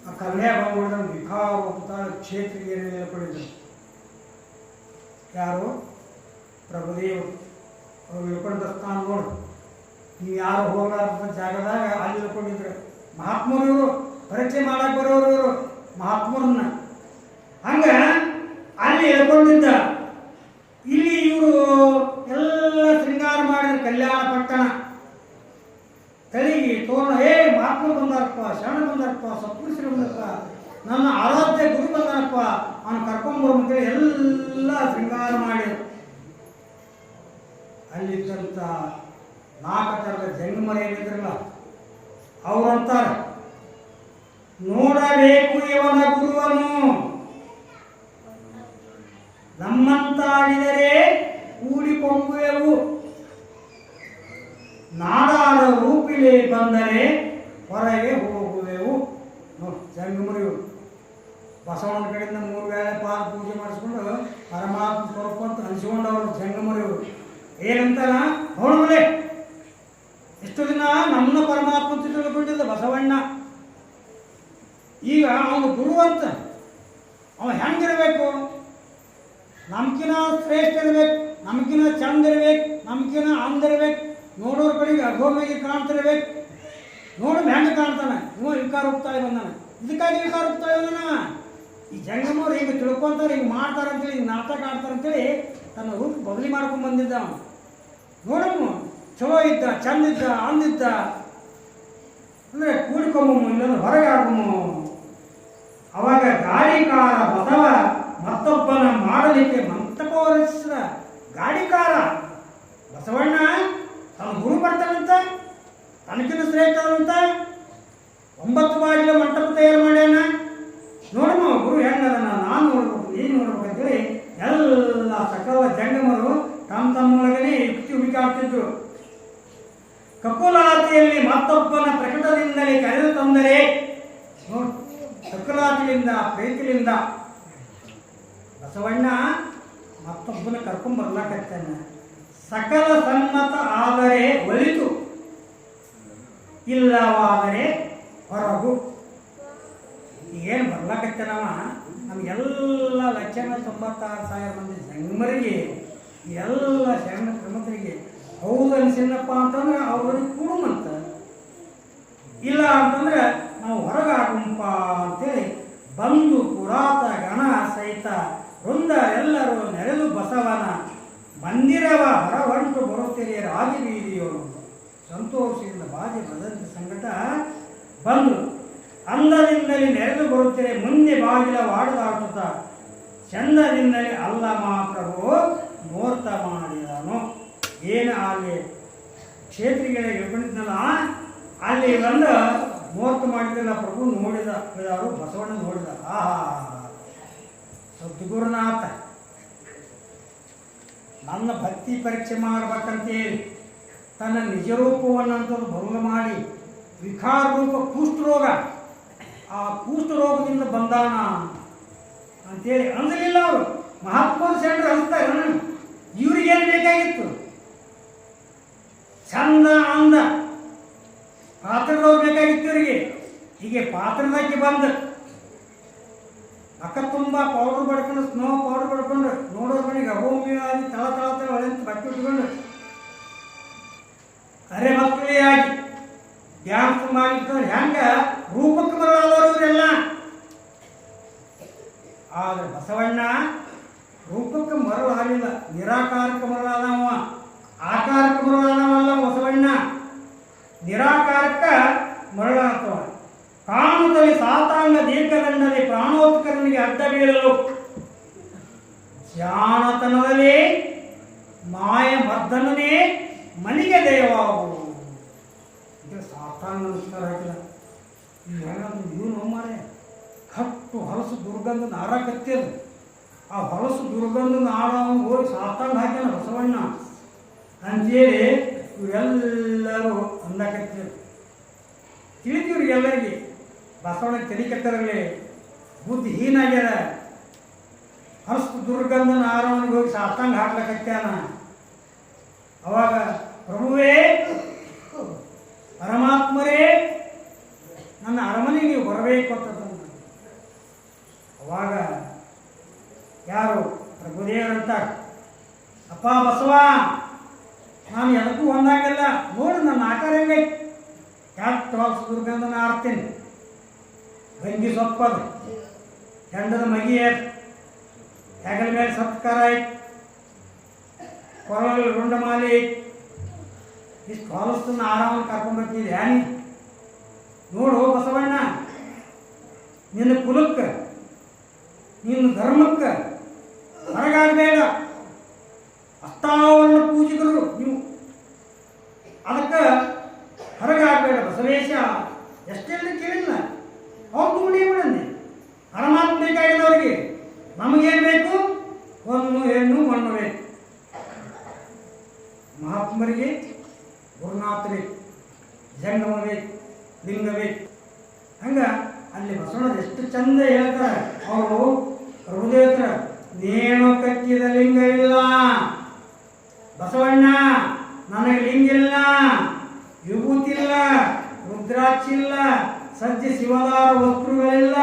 ಆ ಕಲ್ಯಾಣ ಬಂದ್ಬಿಡ ವಿಖಾರ ಕ್ಷೇತ್ರಿಗೆ ಪಡೆದರು. ಯಾರು? ಪ್ರಭುದೇವರು. ಅವ್ರು ಇಳ್ಕೊಂಡ ಸ್ಥಾನ ನೋಡು. ನೀವು ಯಾರು ಹೋಗಲಾರ್ದ ಜಾಗದಾಗ ಅಲ್ಲಿ ಇಳ್ಕೊಂಡಿದ್ರು. ಮಹಾತ್ಮರು ಇವರು, ಪರೀಕ್ಷೆ ಮಾಡಕ್ಕೆ ಬರೋರು ಇವರು ಮಹಾತ್ಮರನ್ನ. ಹಂಗ ಅಲ್ಲಿ ಹೇಳ್ಕೊಂಡಿದ್ದ. ಇಲ್ಲಿ ಇವರು ಎಲ್ಲ ಶೃಂಗಾರ ಮಾಡಿದ್ರು. ಕಲ್ಯಾಣ ಪಟ್ಟಣ ತಳಿಗೆ ತೋರಣ, ಮಹಾತ್ಮ ಬಂದಾರಪ್ಪ, ಶರಣ ಬಂದಾರಪ್ಪ, ಸತ್ಪುರುಷರು ಬಂದಪ್ಪ, ನನ್ನ ಆರಾಧ್ಯ ಗುರು ಬಂದಾರಪ್ಪ, ಅವನು ಕರ್ಕೊಂಡ್ಬರು ಅಂತೇಳಿ ಎಲ್ಲ ಶೃಂಗಾರ ಮಾಡಿದ್ರು. ಅಲ್ಲಿದ್ದಂಥ 4 ಥರದ ಜಂಗಮರು ಏನಿದ್ರಲ್ಲ ಅವರಂತಾರೆ, ನೋಡಬೇಕು ಇವನ ಗುರುವನು, ನಮ್ಮಂತಾಡಿದರೆ ಕೂಡಿಕೊಂಬುವೆವು, ನಾಡಾರ ರೂಪಿಲೆ ಬಂದರೆ ಹೊರಗೆ ಹೋಗುವೆವು. ನೋಡಿ ಜಂಗಮರು ಇವರು ಬಸವಣ್ಣನ ಕಡೆಯಿಂದ 3 ವೇಳೆ ಪಾದ ಪೂಜೆ ಮಾಡಿಸ್ಕೊಂಡು ಪರಮಾತ್ಮ ಸ್ವರೂಪ ಅಂತ ಅನಿಸ್ಕೊಂಡವರು ಜಂಗಮರು ಇವರು. ಏನಂತಾರ ನೋಡ್ಬಲೆ, ಎಷ್ಟು ದಿನ ನಮ್ಮನ್ನ ಪರಮಾತ್ಮ ಅಂತ ತಿಳ್ಕೊಂಡಿದ್ದ ಬಸವಣ್ಣ, ಈಗ ಅವನು ಗುರು ಅಂತ. ಅವ ಹೆಂಗಿರ್ಬೇಕು? ನಮ್ಕಿನ ಶ್ರೇಷ್ಠ ಇರ್ಬೇಕು, ನಮ್ಕಿನ ಚಂದ ಇರ್ಬೇಕು, ನಮ್ಕಿನ ಅಂದಿರ್ಬೇಕು, ನೋಡೋರ ಕಡೆಗೆ ಅಗೋಮಿಗೆ ಕಾಣ್ತಿರ್ಬೇಕು. ನೋಡು ಹೆಂಗೆ ಕಾಣ್ತಾನೆ, ಇವ ವಿಕಾರ ಹೋಗ್ತಾ ಬಂದಾನ, ಇದಕ್ಕಾಗಿ ವಿಕಾರ ಹೋಗ್ತಾ ಬಂದಾನ. ಈ ಜಂಗಮವ್ರು ಹಿಂಗೆ ತಿಳ್ಕೊಂತಾರೆ, ಹಿಂಗೆ ಮಾಡ್ತಾರಂತೇಳಿ, ಹಿಂಗೆ ನಾಟಕ ಆಡ್ತಾರಂತೇಳಿ ತನ್ನ ರೂಪ ಬದಲಿ ಮಾಡ್ಕೊಂಡು ಬಂದಿದ್ದ ಅವನು. ನೋಡಮ್ಮ ಚಲೋ ಇದ್ದ, ಚಂದ ಇದ್ದ, ಅಂದಿದ್ದ ಅಂದರೆ ಕೂಡ್ಕೊಂಬಮ್ಮ, ಇಲ್ಲೊಂದು ಹೊರಗೆ ಆಗಮ್ಮ. ಅವಾಗ ಗಾಡಿಕಾರ ಬಸವ ಮತ್ತೊಬ್ಬನ ಮಾಡಲಿಕ್ಕೆ ಮಂಟಪ ರಚಿಸಿದ. ಗಾಡಿಕಾರ ಬಸವಣ್ಣ ತನ್ನ ಗುರು ಬರ್ತಾನಂತ, ತನಕಿನ ಶ್ರೇಷ್ಠ ಅಂತ 9 ಬಾಗಿಲ ಮಂಟಪ ತಯಾರು ಮಾಡ್ಯಾನ. ನೋಡಮ್ಮ ಗುರು ಹೆಂಗದನ, ನಾನು ನೋಡ್ಬೇಕು, ನೀನು ನೋಡ್ಬೇಕು ಅಂತೇಳಿ ಎಲ್ಲ ಸಕಲ ಜಂಗಮರು ತಮ್ಮೊಳಗನೆ ಯುಕ್ತಿ ಹುಡುಕಾಡ್ತಿದ್ರು. ಕಕುಲಾತಿಯಲ್ಲಿ ಮತ್ತೊಬ್ಬನ ಪ್ರಕಟದಿಂದಲೇ ಕರೆದು ತಂದರೆ, ನೋಡಿ ಕಕುಲಾತಿಯಿಂದ ಪ್ರೀತಿಲಿಂದ ಬಸವಣ್ಣ ಮತ್ತೊಬ್ಬನ ಕರ್ಕೊಂಡ್ ಬರ್ಲಾಕತ್ತಾನ. ಸಕಲ ಸಮ್ಮತ ಆದರೆ ಒಲಿತು, ಇಲ್ಲವಾದರೆ ಹೊರಗು. ಈಗೇನು ಬರ್ಲಾಕತ್ತಾನವ, ನಮಗೆಲ್ಲ 1,96,000 ಮಂದಿ ಜಂಗಮರಿಗೆ, ಎಲ್ಲ ಶರಣ ಪ್ರಮುಖರಿಗೆ ಹೌದು ಅನ್ಸಿಲ್ಲಪ್ಪ ಅಂತಂದ್ರೆ ಅವ್ರಿಗೆ ಕುಡುಮಂತ, ಇಲ್ಲ ಅಂತಂದ್ರೆ ನಾವು ಹೊರಗಾಗುಂಪ ಅಂತೇಳಿ ಬಂದು ಪುರಾತ ಗಣ ಸಹಿತ ವೃಂದ ಎಲ್ಲರೂ ನೆರೆದು ಬಸವನ ಮಂದಿರವ ಹೊರಹೊಂಟು ಬರುತ್ತೀರಿ ರಾಜಬೀದಿಯೋರು. ಸಂತೋಷದಿಂದ ಬಾಜಿ ಬದಂತ ಸಂಕಟ ಬಂದು ಅಂದದಿಂದಲೇ ನೆರೆದು ಬರುತ್ತೀರಿ ಮುಂದೆ ಬಾಗಿಲ ವಾಡದಾಡುತ್ತ ಚಂದದಿಂದಲೇ ಅಲ್ಲ ಮಾತ್ರವು ಮುಹೂರ್ತ ಮಾಡಿದನು. ಏನು ಅಲ್ಲಿ ಕ್ಷೇತ್ರಿಗಳ ಹೇಳ್ಕೊಂಡಿದ್ನಲ್ಲ, ಅಲ್ಲಿ ಬಂದು ಮುಹೂರ್ತ ಮಾಡಿದ್ದಲ್ಲ ಪ್ರಭು ನೋಡಿದ, ಯಾರು ಬಸವಣ್ಣ ನೋಡಿದ. ಸದ್ಗುರುನಾಥ ನನ್ನ ಭಕ್ತಿ ಪರೀಕ್ಷೆ ಮಾಡಬೇಕಂತೇಳಿ ತನ್ನ ನಿಜರೂಪವನ್ನಂಥದ್ದು ಭಂಗ ಮಾಡಿ ವಿಕಾರ ರೂಪ ಕುಷ್ಠರೋಗ, ಆ ಕುಷ್ಠರೋಗದಿಂದ ಬಂದಾನ ಅಂತೇಳಿ ಅಂದಲಿಲ್ಲ ಅವರು. ಮಹಾತ್ಮರು ಸೆಂಡ್ರು ಅನ್ಸ್ತಾರೆ, ಇವ್ರಿಗೇನು ಬೇಕಾಗಿತ್ತು? ಚಂದ ಅಂದ ಪಾತ್ರದವ್ರು ಬೇಕಾಗಿತ್ತು ಇವರಿಗೆ. ಹೀಗೆ ಪಾತ್ರದಾಕಿ ಬಂದ ಅಕ್ಕ ತುಂಬ ಪೌಡರ್ ಬಡ್ಕೊಂಡು, ಸ್ನೋ ಪೌಡರ್ ಬಡ್ಕೊಂಡು, ನೋಡೋರ್ ಮನೆಗೆ ಅಹೋಮಿಯಾಗಿ ತಳ ತಳ ತಳ ಹೊಳೆಂತ ಬಟ್ಟೆ ಉಟ್ಕೊಂಡು ಅರೆ ಮಕ್ಕಳೇ ಆಗಿ ಡ್ಯಾನ್ಸ್ ಮಾಡಿದ್ದವ್ರು ಹೆಂಗ ರೂಪಕ್ಕೆ ಬರಲಾದವರು ಇವರೆಲ್ಲ. ಆದರೆ ಬಸವಣ್ಣ ರೂಪಕ್ಕೆ ಮರಳಾಗಲಿಲ್ಲ, ನಿರಾಕಾರಕ್ಕೆ ಮರಳಾದವ, ಆಕಾರಕ್ಕೆ ಮರಳಾದವಲ್ಲ ಬಸವಣ್ಣ, ನಿರಾಕಾರಕ್ಕ ಮರಳಾಗ್ತವ. ಕಾಣುತ್ತಲೇ ಸಾತಾಂಗ ದೀರ್ಘದಂಡದಲ್ಲಿ ಪ್ರಾಣೋತ್ಕರಣಿಗೆ ಅಡ್ಡ ಬೀಳಲು, ಜಾಣತನದಲ್ಲಿ ಮಾಯ ಮರ್ದನನೇ ಮನಿಗೆ ದಯವಾಗು. ಇದು ಸಾತಾಂಗ ನಮಸ್ಕಾರ ಹಾಕಿಲ್ಲ. ಇವನು ಮಾರೆ ಕಟ್ಟು ಹೊಲಸು ದುರ್ಗಂಧ ನಾರ ಕತ್ತಿಯದು. ಆ ಹೊಲಸು ದುರ್ಗಂಧ ನಾಡ ಹೋಗಿ ಸಾತಾಂಗ ಹಾಕ್ಯಾನ ಬಸವಣ್ಣ ಅಂತೇಳಿ ಇವರೆಲ್ಲರೂ ಅಂದಕತ್ತಿದ್ರು. ತಿಳಿದಿವ್ರಿಗೆಲ್ಲರಿಗೆ ಬಸವಣ್ಣ ತಲೆ ಕೆಟ್ಟರಲ್ಲಿ ಬುದ್ಧಿ ಹೀನಾಗ್ಯದ. ಹೊಲಸು ದುರ್ಗಂಧ ನಾರವನಿಗೆ ಹೋಗಿ ಸಾತಾಂಗ ಹಾಕ್ಲಕತ್ಯಾನ. ಅವಾಗ ಪ್ರಭುವೇ, ಪರಮಾತ್ಮರೇ, ನನ್ನ ಅರಮನೆಗೆ ನೀವು ಬರಬೇಕು ಅಂತ. ಅವಾಗ ಯಾರು ಪ್ರಭುದೇವರಂತ, ಅಪ್ಪ ಬಸವ, ನಾನು ಎದಕ್ಕೂ ಒಂದಾಗಲ್ಲ, ನೋಡು ನನ್ನ ಆಕಾರ ಹೆಂಗೈತಿ, ಕೆಟ್ಟ ಹೊಲಸು ದುರ್ಗಂಧನ ಆಡ್ತೀನಿ, ಗಂಗಿ ಸೊಪ್ಪದು, ಹೆಂಡದ ಮಗಿ ಹೆಗಲ ಮೇಲೆ ಸತ್ಕಾರ ಐತಿ, ಕೊರಳಲ್ಲಿ ರುಂಡಮಾಲಿ ಐತಿ. ಇಷ್ಟು ಹೊಲಸ್ತನ್ನ ಆರಾಮಾಗಿ ಕರ್ಕೊಂಡ್ಬರ್ತಿದ್ದೆ ಯಾನಿ ನೋಡು ಬಸವಣ್ಣ, ನಿನ್ನ ಕುಲಕ್ಕೆ ನಿನ್ನ ಧರ್ಮಕ್ಕೆ ಹೊರಗಾಗಬೇಡ. ಅಷ್ಟಾವರಣ ಪೂಜಕರು ನೀವು, ಅದಕ್ಕೆ ಹೊರಗಾಗಬೇಡ. ಬಸವೇಶ ಎಷ್ಟೆಲ್ಲ ಕೇಳಿಲ್ಲ, ಅವ್ರು ನೋಡಿ ಬಿಡಂದೆ. ಪರಮಾತ್ಮ ಬೇಕಾಗಿದ್ದವ್ರಿಗೆ, ನಮಗೇನು ಬೇಕು? ಒಂದು ಹೆಣ್ಣು ಮಣ್ಣು ಬೇಕು. ಮಹಾತ್ಮರಿಗೆ ಗುರುನಾಥ ಬೇಕು, ಜಂಗಮ ಬೇಕು, ಲಿಂಗ ಬೇಕು. ಹಂಗೆ ಅಲ್ಲಿ ಬಸವಣ್ಣರು ಎಷ್ಟು ಚಂದ ಹೇಳ್ತಾರೆ. ಅವರು ಪ್ರಭುದೇವತರ ನೇಣು ಕಟ್ಟಿದ ಲಿಂಗ ಇಲ್ಲ ಬಸವಣ್ಣ, ನನಗೆ ಲಿಂಗ ಇಲ್ಲ, ವಿಭೂತಿ ಇಲ್ಲ, ರುದ್ರಾಕ್ಷಿ ಇಲ್ಲ, ಸಜ್ಜ ಶಿವದಾರ ವಸ್ತುಗಳಿಲ್ಲ.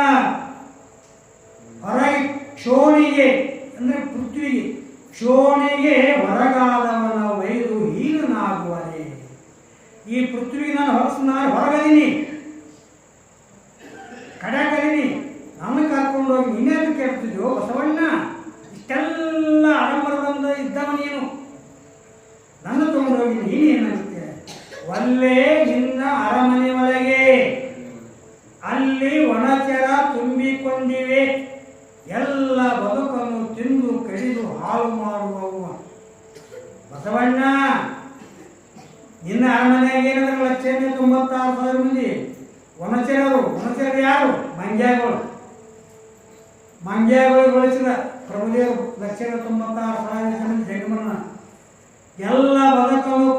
ಹೊರಗೆ ಕ್ಷೋಣಿಗೆ ಅಂದರೆ ಪೃಥ್ವಿಗೆ, ಕ್ಷೋಣಿಗೆ ಹೊರಗಾದವನ ವೈರು ಹೀನನಾಗುವನೆ. ಈ ಪೃಥ್ವಿಗೆ ನಾನು ಹೊರಗದೀನಿ, ಕಡಕದೀನಿ, ನಾನು ಕರ್ಕೊಂಡೋಗಿ ನೀನೇನು ಕೇಳ್ತಿದ್ಯೋ ಬಸವಣ್ಣ? ಇಷ್ಟೆಲ್ಲ ಆಡಂಬರದಿಂದ ಇದ್ದವ ನೀನು, ನನ್ನ ತಗೊಂಡೋಗಿ ನೀನೇನಂತೆ? ಒಲ್ಲೆ ನಿನ್ನ ಅರಮನೆ ಒಳಗೆ ಅಲ್ಲಿ ಒಣಚರ ತುಂಬಿಕೊಂಡಿವೆ, ಎಲ್ಲ ಬದುಕನ್ನು ತಿಂದು ಕಡಿದು ಹಾಳು ಮಾಡುವವು. ಬಸವಣ್ಣ, ನಿನ್ನ ಅರಮನೆಯಾಗ ಏನಂದ್ರೆ 1,96,000 ಮಂದಿ ವನಚರರು. ವನಚರರು ಯಾರು? ಮಂಗ್ಯಾಗಳು. ಮಂಗ್ಯಾಗೊಳಿಸಿದ ಪ್ರಭುದೇವರು 1,96,000 ಜನ ಜಗಮನ್ನ ಎಲ್ಲ ಬದುಕನ್ನು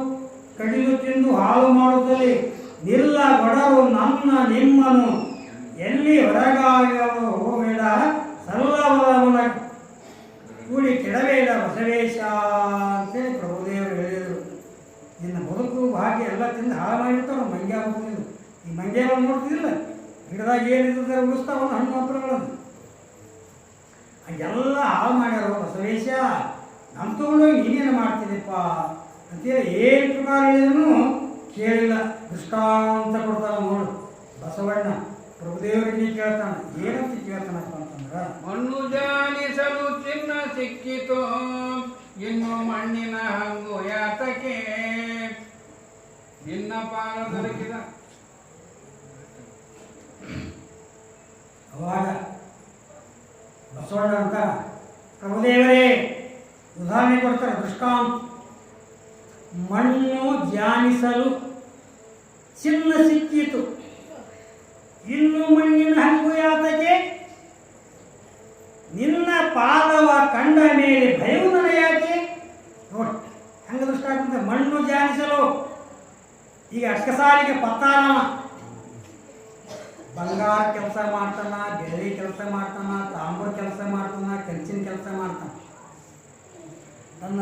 ಕಡಿದು ತಿಂದು ಹಾಳು ಮಾಡುತ್ತಲೇ ನಿಲ್ಲ ಬಡರು ನನ್ನ ನಿಮ್ಮನು ಎಲ್ಲಿ ಹೊರಗಾಗಲು ಹೋಗಬೇಡ, ಸಲ್ಲವನ ಕೂಡಿ ಕೆಡಬೇಡ ಬಸವೇಶ ಅಂತೇಳಿ ಪ್ರಭುದೇವರು ಹೇಳಿದರು. ನಿನ್ನ ಬದುಕು ಭಾಗ್ಯ ಎಲ್ಲ ತಿಂದು ಹಾಳು ಮಾಡಿರ್ತಾವೆ ಮಂಗ್ಯ ಹೋಗಿದ್ದು. ಈ ಮಂಗ್ಯಗಳು ನೋಡ್ತಿದ್ದಿಲ್ಲ, ಗಿಡದಾಗ ಏನಿರ್ತದೆ ಉಳಿಸ್ತಾವಲ್ಲ ಹಣ್ಣು ಹಪ್ಪಳಗಳನ್ನು, ಎಲ್ಲ ಹಾಳು ಮಾಡ್ಯಾರ ಬಸವೇಶ. ನಮ್ಮ ತಗೊಂಡೋಗಿ ನೀನೇನು ಮಾಡ್ತೀನಿಪ್ಪ ಅಂತೇಳಿ ಏನು ಪ್ರಕಾರ ಹೇಳಿದ್ರು ಕೇಳಿಲ್ಲ. ದೃಷ್ಟಾಂತ ಕೊಡ್ತಾನ ನೋಡು ಬಸವಣ್ಣ. ಪ್ರಭುದೇವರಿಗೆ ಕೇಳ್ತಾನೆ, ಏನಂತ ಕೇಳ್ತಾನಪ್ಪ ಅಂತಂದ್ರೆ, ಮಣ್ಣು ಜಾಲಿಸಲು ಚಿನ್ನ ಸಿಕ್ಕಿತು, ಇನ್ನು ಮಣ್ಣಿನ ಹಂಗು ಯಾತಕ್ಕೆ ನಿನ್ನ ಪಾಲ ದೊರಕಿದ. ಅವಾಗ ಬಸವಣ್ಣ ಅಂತ ಪ್ರಭುದೇವರೇ ಉದಾಹರಣೆ ಕೊಡ್ತಾರೆ, ದೃಷ್ಟಾಂತ. ಮಣ್ಣು ಧ್ಯಾನಿಸಲು ಚಿನ್ನ ಸಿಕ್ಕಿತು, ಇನ್ನು ಮಣ್ಣಿನ ಹಂಗು ಯಾತಕ್ಕೆ ನಿನ್ನ ಪಾದವ ಕಂಡ ಮೇಲೆ ಭಯವು ನನ್ನ ಯಾಕೆ? ನೋಡಿ ಹಂಗ ದೃಷ್ಟಾಂತ. ಮಣ್ಣು ಧ್ಯಾನಿಸಲು, ಈಗ ಅಷ್ಟಸಾಲಿಗೆ ಪತ್ತಾರವ ಬಂಗಾರ ಕೆಲಸ ಮಾಡ್ತಾನ, ಬೆಳ್ಳಿ ಕೆಲಸ ಮಾಡ್ತಾನ, ತಾಮ್ರ ಕೆಲಸ ಮಾಡ್ತಾನ, ಕಂಚಿನ ಕೆಲಸ ಮಾಡ್ತಾನ. ತನ್ನ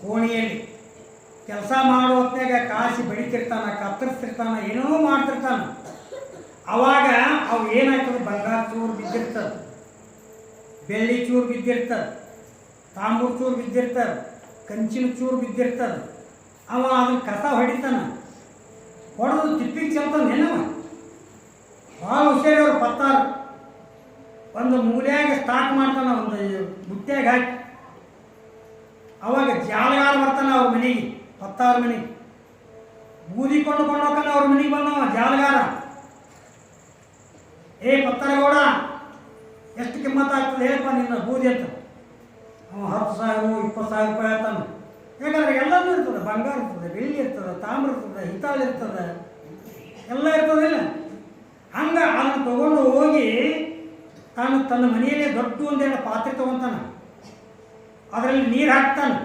ಕೋಣೆಯಲ್ಲಿ ಕೆಲಸ ಮಾಡೋ ಹೊತ್ನಾಗ ಕಾಸಿ ಬೆಳಿತಿರ್ತಾನ, ಕತ್ತರಿಸ್ತಿರ್ತಾನ, ಏನೋ ಮಾಡ್ತಿರ್ತಾನ. ಅವಾಗ ಅವು ಏನಾಗ್ತದೆ? ಬಂಗಾರ ಚೂರು ಬಿದ್ದಿರ್ತದೆ, ಬೆಳ್ಳಿ ಚೂರು ಬಿದ್ದಿರ್ತದೆ, ತಾಂಬೂರು ಚೂರು ಬಿದ್ದಿರ್ತದೆ, ಕಂಚಿನ ಚೂರು ಬಿದ್ದಿರ್ತದೆ. ಅವ ಅದನ್ನ ಕಸ ಹೊಡಿತಾನ, ಹೊಡೆದು ತಿಪ್ಪಿಗೆ ಚೆಲ್ತಾನೆ. ಏನವ ಭಾಳ ಹುಷಾರವ್ರು ಪತ್ತಾರು. ಒಂದು ಮೂಲ್ಯಾಗ ಸ್ಟಾರ್ಟ್ ಮಾಡ್ತಾನ, ಒಂದು ಬುಟ್ಟ್ಯಾಗ ಹಾಕಿ. ಅವಾಗ ಜಾಲಗಾರ ಬರ್ತಾನ ಅವ್ರ ಮನೆಗೆ, ಪತ್ತಾರು ಮನೆಗೆ ಬೂದಿ ಕೊಂಡುಕೊಂಡು ಹೋಗ್ತಾನೆ. ಅವ್ರ ಮನೆಗೆ ಬಂದವ ಜಾಲಗಾರ. ಏ ಪತ್ತಾರಗೌಡ, ಎಷ್ಟು ಕಿಮ್ಮತ್ತು ಆಗ್ತದೆ ಹೇಳಪ್ಪ ನಿನ್ನ ಬೂದಿ ಅಂತ. ಅವ 10,000 20,000 ರೂಪಾಯಿ ಹೇಳ್ತಾನೆ. ಯಾಕಂದ್ರೆ ಎಲ್ಲನೂ ಇರ್ತದೆ, ಬಂಗಾರ ಇರ್ತದೆ, ಬೆಳ್ಳಿ ಇರ್ತದೆ, ತಾಮ್ರ ಇರ್ತದೆ, ಹಿತ್ತಾಳೆ ಇರ್ತದೆ, ಎಲ್ಲ ಇರ್ತದಿಲ್ಲ. ಹಂಗೆ ಅದನ್ನು ತಗೊಂಡು ಹೋಗಿ ತಾನು ತನ್ನ ಮನೆಯಲ್ಲೇ ದೊಡ್ಡ ಒಂದೆರಡು ಪಾತ್ರೆ ತೊಗೊತಾನೆ, ಅದರಲ್ಲಿ ನೀರು ಹಾಕ್ತಾನೆ.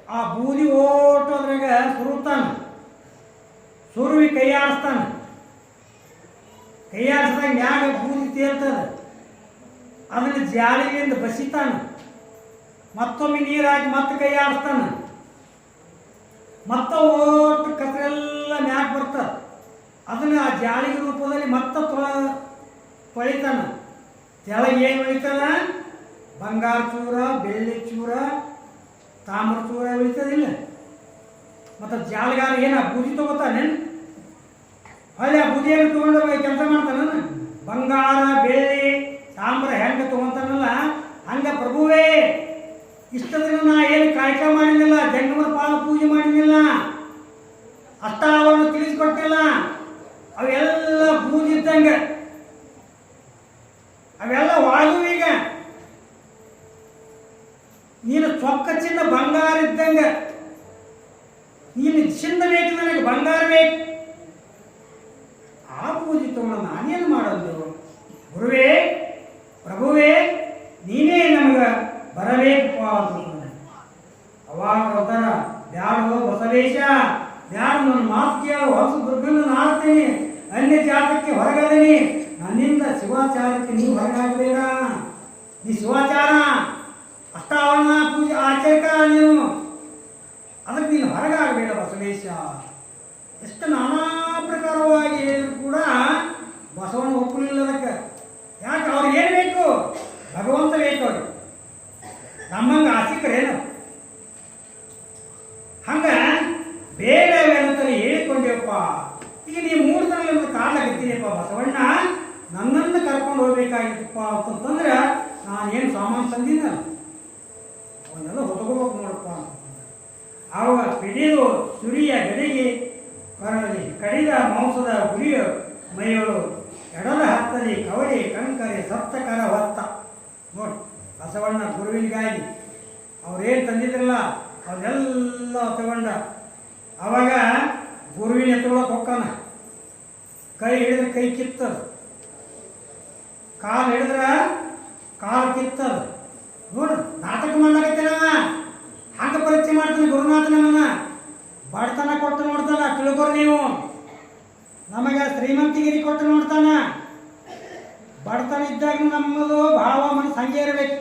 ಆ ಬೂದಿ ಓಟು ಅದ್ರಾಗ ಸುರುತ್ತಾನೆ, ಸುರುವಿ ಕೈ ಆಡಿಸ್ತಾನೆ. ಕೈ ಆಡಿಸಿದಾಗ ಮ್ಯಾಗ ಬೂದಿ ತೇಲ್ತದೆ, ಅದನ್ನು ಜಾಲಿಗೆಯಿಂದ ಬಸಿತಾನೆ. ಮತ್ತೊಮ್ಮೆ ನೀರು ಹಾಕಿ ಮತ್ತೆ ಕೈ ಆಡಿಸ್ತಾನೆ. ಮತ್ತೆ ಓಟು ಕಸರೆಲ್ಲ ಮ್ಯಾಗ ಬರ್ತದೆ. ಅದನ್ನು ಆ ಜಾಲಿಗೆ ರೂಪದಲ್ಲಿ ಮತ್ತೆ ತೊಳಿತಾನೆ. ಕೆಳಗೆ ಏನು ಉಳಿತದ? ಬಂಗಾರ ಚೂರ, ಬೆಳ್ಳಿ ಚೂರ, ತಾಮ್ರ ಚೂರ ಉಳಿತದಿಲ್ಲ. ಮತ್ತು ಜಾಲಗಾರ ಏನು ಆ ಬೂದಿ ತೊಗೋತಾನೆ, ಅಲ್ಲಿ ಆ ಬೂದಿಯನ್ನು ತೊಗೊಂಡು ಕೆಲಸ ಮಾಡ್ತಾನ. ಬಂಗಾರ ಬೆಳ್ಳಿ ತಾಮ್ರ ಹೆಂಗೆ ತೊಗೊತಾನಲ್ಲ ಇಷ್ಟ ದಿನ ನಾ ಏನು ಕಾಯಕ ಮಾಡಿದ್ದಿಲ್ಲ, ಜಂಗಮರ ಪಾದ ಪೂಜೆ ಮಾಡಿದ್ದಿಲ್ಲ, ಅಷ್ಟಾವರಣ ತಿಳಿಸಿಕೊಟ್ಟಿಲ್ಲ. ಅವೆಲ್ಲ ಬೂದಿದ್ದಂಗೆ, ಅವೆಲ್ಲ ವಾಯು. ಈಗ ನೀನು ಚೊಕ್ಕ ಚಿನ್ನ ಬಂಗಾರ ಇದ್ದಂಗೆ, ನೀನು ಚಿನ್ನ ಬೇಕು, ನನಗೆ ಬಂಗಾರ ಬೇಕು. ಆ ಪೂಜೆ ತಗೊಂಡು ನಾನೇನು ಮಾಡೋದು? ಗುರುವೇ, ಪ್ರಭುವೇ, ನೀನೇ ನಮಗೆ ಬರಬೇಕಪ್ಪ ಅಂತ ಅವಾಗ ಹೋಗ್ತಾರ. ಬ್ಯಾಡು ಬಸವೇಶ, ಬ್ಯಾಡು, ನನ್ನ ಮಾತು ಕೇಳು, ಹೊಸ ದುರ್ಗನ್ನು ನಾಡ್ತೀನಿ, ಅನ್ಯ ಜಾತಕ್ಕೆ ಹೊರಗದೀನಿ, ನನ್ನಿಂದ ಶಿವಾಚಾರಕ್ಕೆ ನೀವು ಹೊರಗಾಗಬೇಡ. ನೀ ಶಿವಾಚಾರ ಅಷ್ಟಾವರಣ ಪೂಜೆ ಆಚರಿಕ ನೀನು, ಅದಕ್ಕೆ ನೀನು ಹೊರಗಾಗಬೇಡ ಬಸವೇಶ. ಎಷ್ಟು ನಾನಾ ಪ್ರಕಾರವಾಗಿ ಹೇಳಿದ್ರು ಕೂಡ ಬಸವಣ್ಣ ಒಪ್ಪಲಿಲ್ಲ ಅದಕ್ಕೆ. ಯಾಕೆ? ಅವ್ರಿಗೆ ಏನು ಬೇಕು? ಭಗವಂತ ಬೇಕು ಅವ್ರಿಗೆ. ನಮ್ಮಂಗೆ ಆಸಿಕರೇನು? ಹಂಗ ಬೇಡವೇನಂತಲೇ ಹೇಳಿಕೊಂಡೇವಪ್ಪ. ಈಗ ನೀವು 3 ದಿನಗಳಿಂದ ಕಾಡ್ಲಾಗತ್ತೀನಿಯಪ್ಪ ಬಸವಣ್ಣ, ನನ್ನನ್ನು ಕರ್ಕೊಂಡು ಹೋಗ್ಬೇಕಾಗಿತ್ತಪ್ಪ ಅಂತಂದ್ರೆ ನಾನೇನು ಸಾಮಾನು ತಂದಿನ ಅವನ್ನೆಲ್ಲ ಹೊತ್ಕೋಬೇಕು ನೋಡಪ್ಪ. ಆವಾಗ ಪಿಡಿದು ಸುರಿಯ ಗಡಿಗೆ ಬರಲಿ, ಕಡಿದ ಮಾಂಸದ ಗುರಿಯ ಮೈಯಳು, ಎಡದ ಹತ್ತಲಿ ಕವಡಿ ಕಂಕರೆ ಸಪ್ತಕರ ಹೊತ್ತ. ನೋಡಿ ಬಸವಣ್ಣ ಗುರುವಿನಿಗಾಗಿ ಅವ್ರೇನು ತಂದಿದ್ರಲ್ಲ ಅವನ್ನೆಲ್ಲ ತಗೊಂಡ. ಅವಾಗ ಗುರುವಿನ ಎತ್ತೊಳಕ್ಕೆ ಹೋಗ್ತಾನ. ಕೈ ಹಿಡಿದ್ರೆ ಕೈ ಕಿತ್ತದ, ಕಾಲು ಹಿಡಿದ್ರ ಕಾಲು ಕಿತ್ತದ. ನೋಡು ನಾಟಕ ಮಾಡ್ಲಾಕತ್ತೇನವ, ಹಂಗೆ ಪರೀಕ್ಷೆ ಮಾಡ್ತಾನೆ ಗುರುನಾಥನವನ್ನ. ಬಡತನ ಕೊಟ್ಟು ನೋಡ್ತಾನ, ತಿಳ್ಕೊರಿ ನೀವು. ನಮಗೆ ಶ್ರೀಮಂತಿಗಿರಿ ಕೊಟ್ಟು ನೋಡ್ತಾನ. ಬಡತನ ಇದ್ದಾಗ ನಮ್ಮದು ಭಾವ ಮನಸ್ಸು ಹಂಗೆ ಇರಬೇಕು.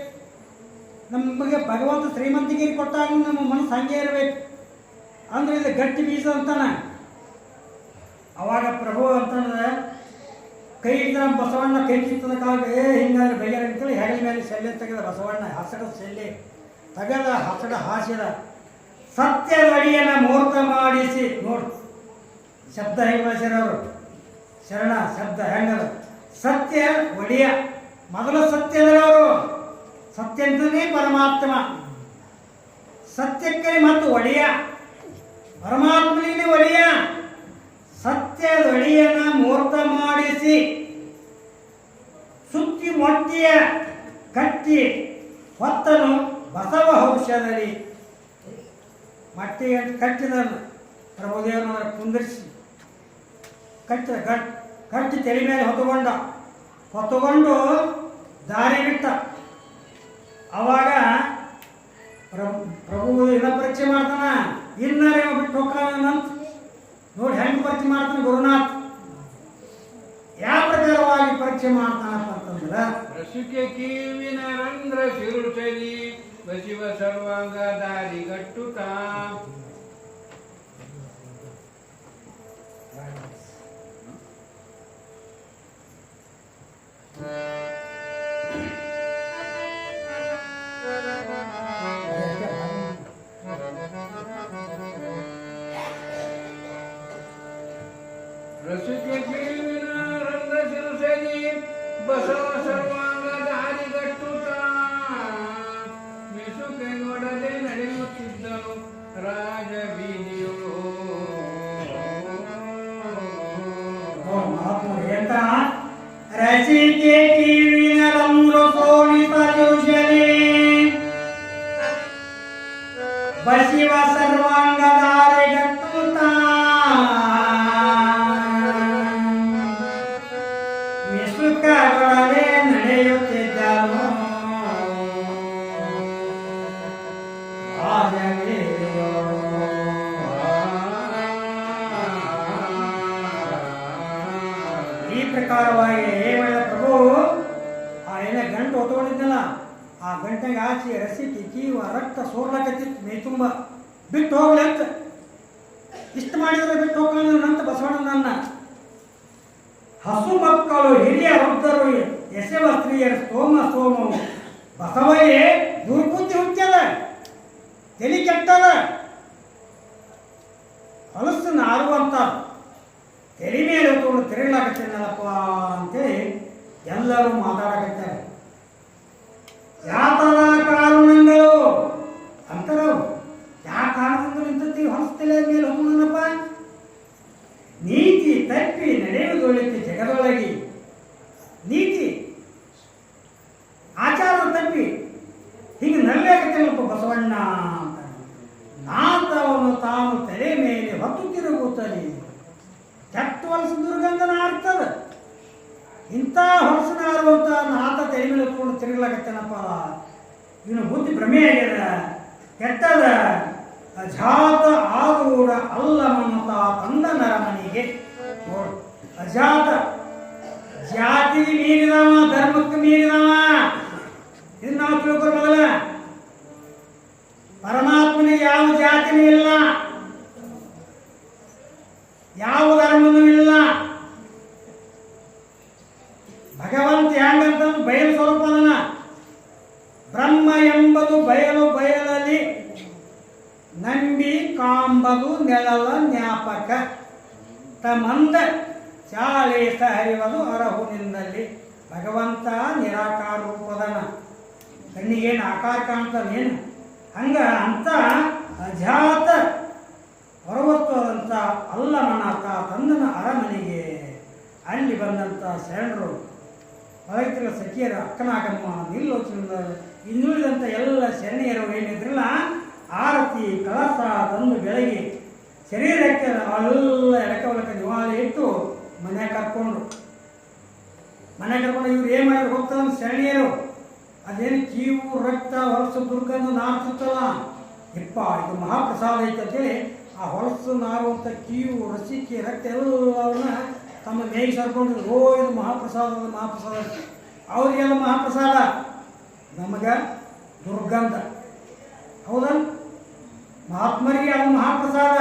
ನಮಗೆ ಭಗವಂತ ಶ್ರೀಮಂತಿಗಿರಿ ಕೊಟ್ಟಾಗ ನಮ್ಮ ಮನಸ್ಸು ಹಂಗೆ ಇರಬೇಕು. ಅಂದ್ರೆ ಇದು ಗಟ್ಟಿ ಬೀಜ ಅಂತಾನ. ಅವಾಗ ಪ್ರಭು ಅಂತಂದ್ರೆ ಕೈ ಹಿಡಿದ ಬಸವಣ್ಣ ಕೈ ಕಿತ್ತದ ಕಾಲಕ್ಕೆ ಹಿಂಗಾದ್ರೆ ಬಗೆರ ಅಂತೇಳಿ ಹೆಗಲ ಮೇಲೆ ಶಲ್ಯ ತೆಗೆದ ಬಸವಣ್ಣ. ಹಸಡದ ಶಲ್ಯ ತೆಗೆದ, ಹಸಡ ಹಾಸಿದ, ಸತ್ಯ ಒಡಿಯನ ಮುಹೂರ್ತ ಮಾಡಿಸಿ. ನೋಡು ಶಬ್ದ ಹೆಂಗೆ ಬಳಸ್ಯಾರವರು, ಶರಣ ಶಬ್ದ ಹೆಂಗದ. ಸತ್ಯ ಒಡೆಯ, ಮೊದಲ ಸತ್ಯದವರು. ಸತ್ಯ ಅಂತನೇ ಪರಮಾತ್ಮ, ಸತ್ಯಕ್ಕೆ ಮತ್ತು ಒಡೆಯ, ಪರಮಾತ್ಮನಿಗೆ ಒಡೆಯ. ಸತ್ಯದ ಒಡೆಯನ ಮುಹೂರ್ತ ಮಾಡಿಸಿ, ಸುತ್ತಿ ಮೊಟ್ಟಿಯ ಕಟ್ಟಿ ಹೊತ್ತನು ಬಸವ ಔಷಧಿ. ಮಟ್ಟಿಗೆ ಕಟ್ಟಿದನು ಪ್ರಭುದೇವನ ಕುಂದಿರಿಸಿ ಕಟ್ಟಿ ತಲೆ ಮೇಲೆ ಹೊತ್ತುಕೊಂಡು ದಾರಿ ಬಿಟ್ಟ. ಅವಾಗ ಪ್ರಭು ಇನ್ನ ಪರೀಕ್ಷೆ ಮಾಡ್ತಾನ, ಇನ್ನಾರೇ ಬಿಟ್ಟು ಹೋಗ್ತಾನಂತ. ನೋಡಿ ಹೆಂಗೆ ಪರೀಕ್ಷೆ ಮಾಡ್ತಾನೆ ಗುರುನಾಥ್. ಯಾವ ಪ್ರಕಾರವಾಗಿ ಪರೀಕ್ಷೆ ಮಾಡ್ತಾನಪ್ಪ ಅಂತಂದ್ರೆ, ರಸಿಕೆ ಕಿವಿನ ರಂಧ್ರ ಶಿರುಷದಿ ಬಸಿವ ಸರ್ವಾಂಗ ದಾರಿ ಗಟ್ಟುತ್ತ. ರಸಿಕೆ ಕಿವಿನ ರಂಧ್ರ ಶಿರುಷದಿ ಬಸವ ಸರ್ವಾಂಗ ದಾರಿ ಗಟ್ಟುತ್ತ. ಮಿಸುಕೆ ನೋಡದೆ ನಡೆಯುತ್ತಿದ್ದನು ರಾಜ ಬೀದಿಯು. ರಸಿಕೆ ಕಿವಿನ ರಂಧ್ರ ಸೋಣಿತ ಶಿರುಷದಿ ಬಸಿವ ಸರ್ವಾಂಗ ದಾರಿ ಗಟ್ಟುತ್ತ. ಮಿಸುಕಗೊಡದೆ ನಡೆಯುತ್ತಿದ್ದನು ರಾಜವೀರ್ಯೋ. ಈ ಪ್ರಕಾರವಾಗಿ ಏನ್ ಮಾಡಿದ ಪ್ರಭು, ಆ ಏನ ಗಂಟು ಹೊತ್ಕೊಂಡಿದ್ದಲ್ಲ, ಆ ಗಂಟೆಗೆ ಆಚೆ ರಸಿಕೆ ಕೀವ ರಕ್ತ ಸೋರ್ಲಕತ್ತಿತ್ತು ಮೈ ತುಂಬ. ಬಿಟ್ಟು ಹೋಗ್ಲಿ ಅಂತ ಇಷ್ಟು ಮಾಡಿದ್ರೆ ಬಿಟ್ಟು ಹೋಗ್ಕೊಂಡಂತ ಬಸವಣ್ಣನನ್ನ. ಹಸು ಮಕ್ಕಳು ಹಿರಿಯ ವೃದ್ಧರು ಎಸೆವ ಸ್ತ್ರೀಯರ ಸೋಮವು ಬಸವಯ್ಯೇ ದುರ್ಬುದ್ಧಿ ಹುಟ್ಟ್ಯದ, ತಲೆ ಕೆಟ್ಟದ, ಹೊಲಸು ನಾರುವಂತ ತಲೆ ಮೇಲೆ ಹೊತ್ಕೊಂಡು ತಿರುಗ್ಲಾಕತ್ತೇನಲ್ಲಪ್ಪ ಅಂತೇಳಿ ಎಲ್ಲರೂ ಮಾತಾಡಕತ್ತಾರೆ. ಯಾತನ ಕಾರಣಗಳು ನಡುವಿ ಹೀಗೆ ನಲ್ಲಾಗತ್ತೇನಪ್ಪ ಬಸವಣ್ಣ ಅಂತ. ನಾಥವನು ತಾನು ತಲೆ ಮೇಲೆ ಹೊತ್ತು ತಿರುಗುತ್ತಲೇ ಕೆಟ್ಟ ಹೊಲಸು ದುರ್ಗಂಧನ ಆಡ್ತದ. ಇಂಥ ಹೊಲಸನ ಆಡುವಂಥ ನಾಥ ತಲೆ ಮೇಲೆ ಹೊತ್ಕೊಂಡು ತಿರುಗಲಾಗತ್ತೇನಪ್ಪ. ಇವನು ಬುದ್ಧಿ ಭ್ರಮೆ ಆಗ್ಯದ, ಕೆಟ್ಟದ. ಅಜಾತ ಆರೂಢ ಅಲ್ಲ ಮಮತ ತಂದ ನರಮನಿಗೆ. ನೋಡು, ಅಜಾತ ಜಾತಿಗೆ ಮೀರಿದವ, ಧರ್ಮಕ್ಕೆ ಮೀರಿದವ. ಇದನ್ನ ನಾವು ತಿಳ್ಕೊಂಡು ಮೊದಲ ಪರಮಾತ್ಮನಿಗೆ ಯಾವ ಜಾತಿನೂ ಇಲ್ಲ, ಯಾವ ಧರ್ಮನೂ ಇಲ್ಲ. ಭಗವಂತ ಹೆಂಗಂತ ಬಯಲು ಸ್ವರೂಪ ಅದನ್ನ. ಬ್ರಹ್ಮ ಎಂಬುದು ಬಯಲು, ಬಯಲಲ್ಲಿ ನಂಬಿ ಕಾಂಬದು ನೆಳಲ ಜ್ಞಾಪಕ ತಮಂದ ಚಾಲೇಸ ಹರಿವದು ಅರಹುನಿಂದಲ್ಲಿ. ಭಗವಂತ ನಿರಾಕಾರ ರೂಪದನ, ಕಣ್ಣಿಗೇನು ಆಕಾರ ಕಾಣ್ತಾನೇನು ಹಂಗ ಅಂತ ಅಜಾತ ಹೊರವತ್ತುವಂಥ ಅಲ್ಲಮನಾಥ ತಂದನ ಅರಮನೆಗೆ. ಅಲ್ಲಿ ಬಂದಂಥ ಶರಣರು ಹೊರಗಿರುವ ಸಖಿಯರ ಅಕ್ಕನಾಗಮ್ಮ ನಿಲ್ಲೋಚನದ ಇನ್ನುಳಿದಂಥ ಎಲ್ಲ ಶರಣೆಯರು ಏನಿದ್ರಲ್ಲ, ಆರತಿ ಕಳಸ ತಂದು ಬೆಳಗ್ಗೆ ಶರೀರಕ್ಕೆ ಎಲ್ಲ ಎಡಕವಲಕ ನಿವಾಳಿ ಇಟ್ಟು ಮನೆ ಕರ್ಕೊಂಡು ಇವ್ರು ಏನು ಮಾಡಿದ್ರು ಹೋಗ್ತದ ಶರಣೆಯರು. ಅದೇನು ಕೀವು ರಕ್ತ ಹೊಲಸು ದುರ್ಗಂಧ ನಾರ್ಸುತ್ತಲ್ಲ, ಯಪ್ಪ ಇದು ಮಹಾಪ್ರಸಾದ ಐತೆ ಅಂತೇಳಿ ಆ ಹೊಲಸು ನಾರುವಂಥ ಕೀವು ರಸಿಕೆ ರಕ್ತ ಎಲ್ಲವನ್ನ ತಮ್ಮ ಮೇಗೆ ಸರ್ಕೊಂಡು ಓ ಇದು ಮಹಾಪ್ರಸಾದ ಅವರಿಗೆಲ್ಲ ಮಹಾಪ್ರಸಾದ, ನಮಗೆ ದುರ್ಗಂಧ. ಹೌದಾ? ಮಹಾತ್ಮರಿಗೆ ಅದು ಮಹಾಪ್ರಸಾದ,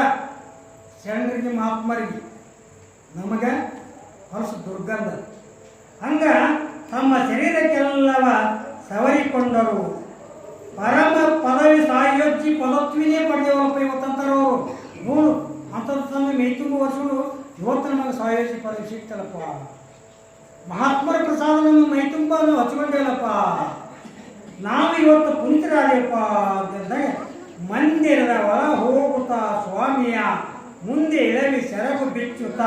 ಶರಣರಿಗೆ ಮಹಾತ್ಮರಿಗೆ, ನಮಗೆ ಹೊಲಸು ದುರ್ಗಂಧ. ಹಂಗ ತಮ್ಮ ಶರೀರಕ್ಕೆಲ್ಲವ ಸವರಿಕೊಂಡರು. ಪರಮ ಪದವಿ ಸಾಯೋಜ್ಜಿ ಪದತ್ವಿನೇ ಪಡೆಯುವಪ್ಪ ಇವತ್ತಂತಾರವರು. ನೋಡು ಅಂಥದ್ದು ತಮ್ಮ ಮೈತುಂಬ ವರ್ಷಗಳು ಇವತ್ತು ನಮಗೆ ಸಾಯೋಜ್ಜಿ ಪದವಿ ಸಿಗ್ತಲ್ಲಪ್ಪ. ಮಹಾತ್ಮರ ಪ್ರಸಾದ ನಮ್ಮ ಮೈತುಂಬ ನಾವು ಹಚ್ಕೊಂಡೇವಲ್ಲಪ್ಪ. ನಾವು ಇವತ್ತು ಪುನೀತರಾದೇವಪ್ಪ ಅಂತಂದಾಗ ಮಂದಿರದ ಒಳ ಹೋಗುತ್ತಾ ಸ್ವಾಮಿಯ ಮುಂದೆ ಇಳವಿ ಸೆರಗು ಬಿಚ್ಚುತ್ತ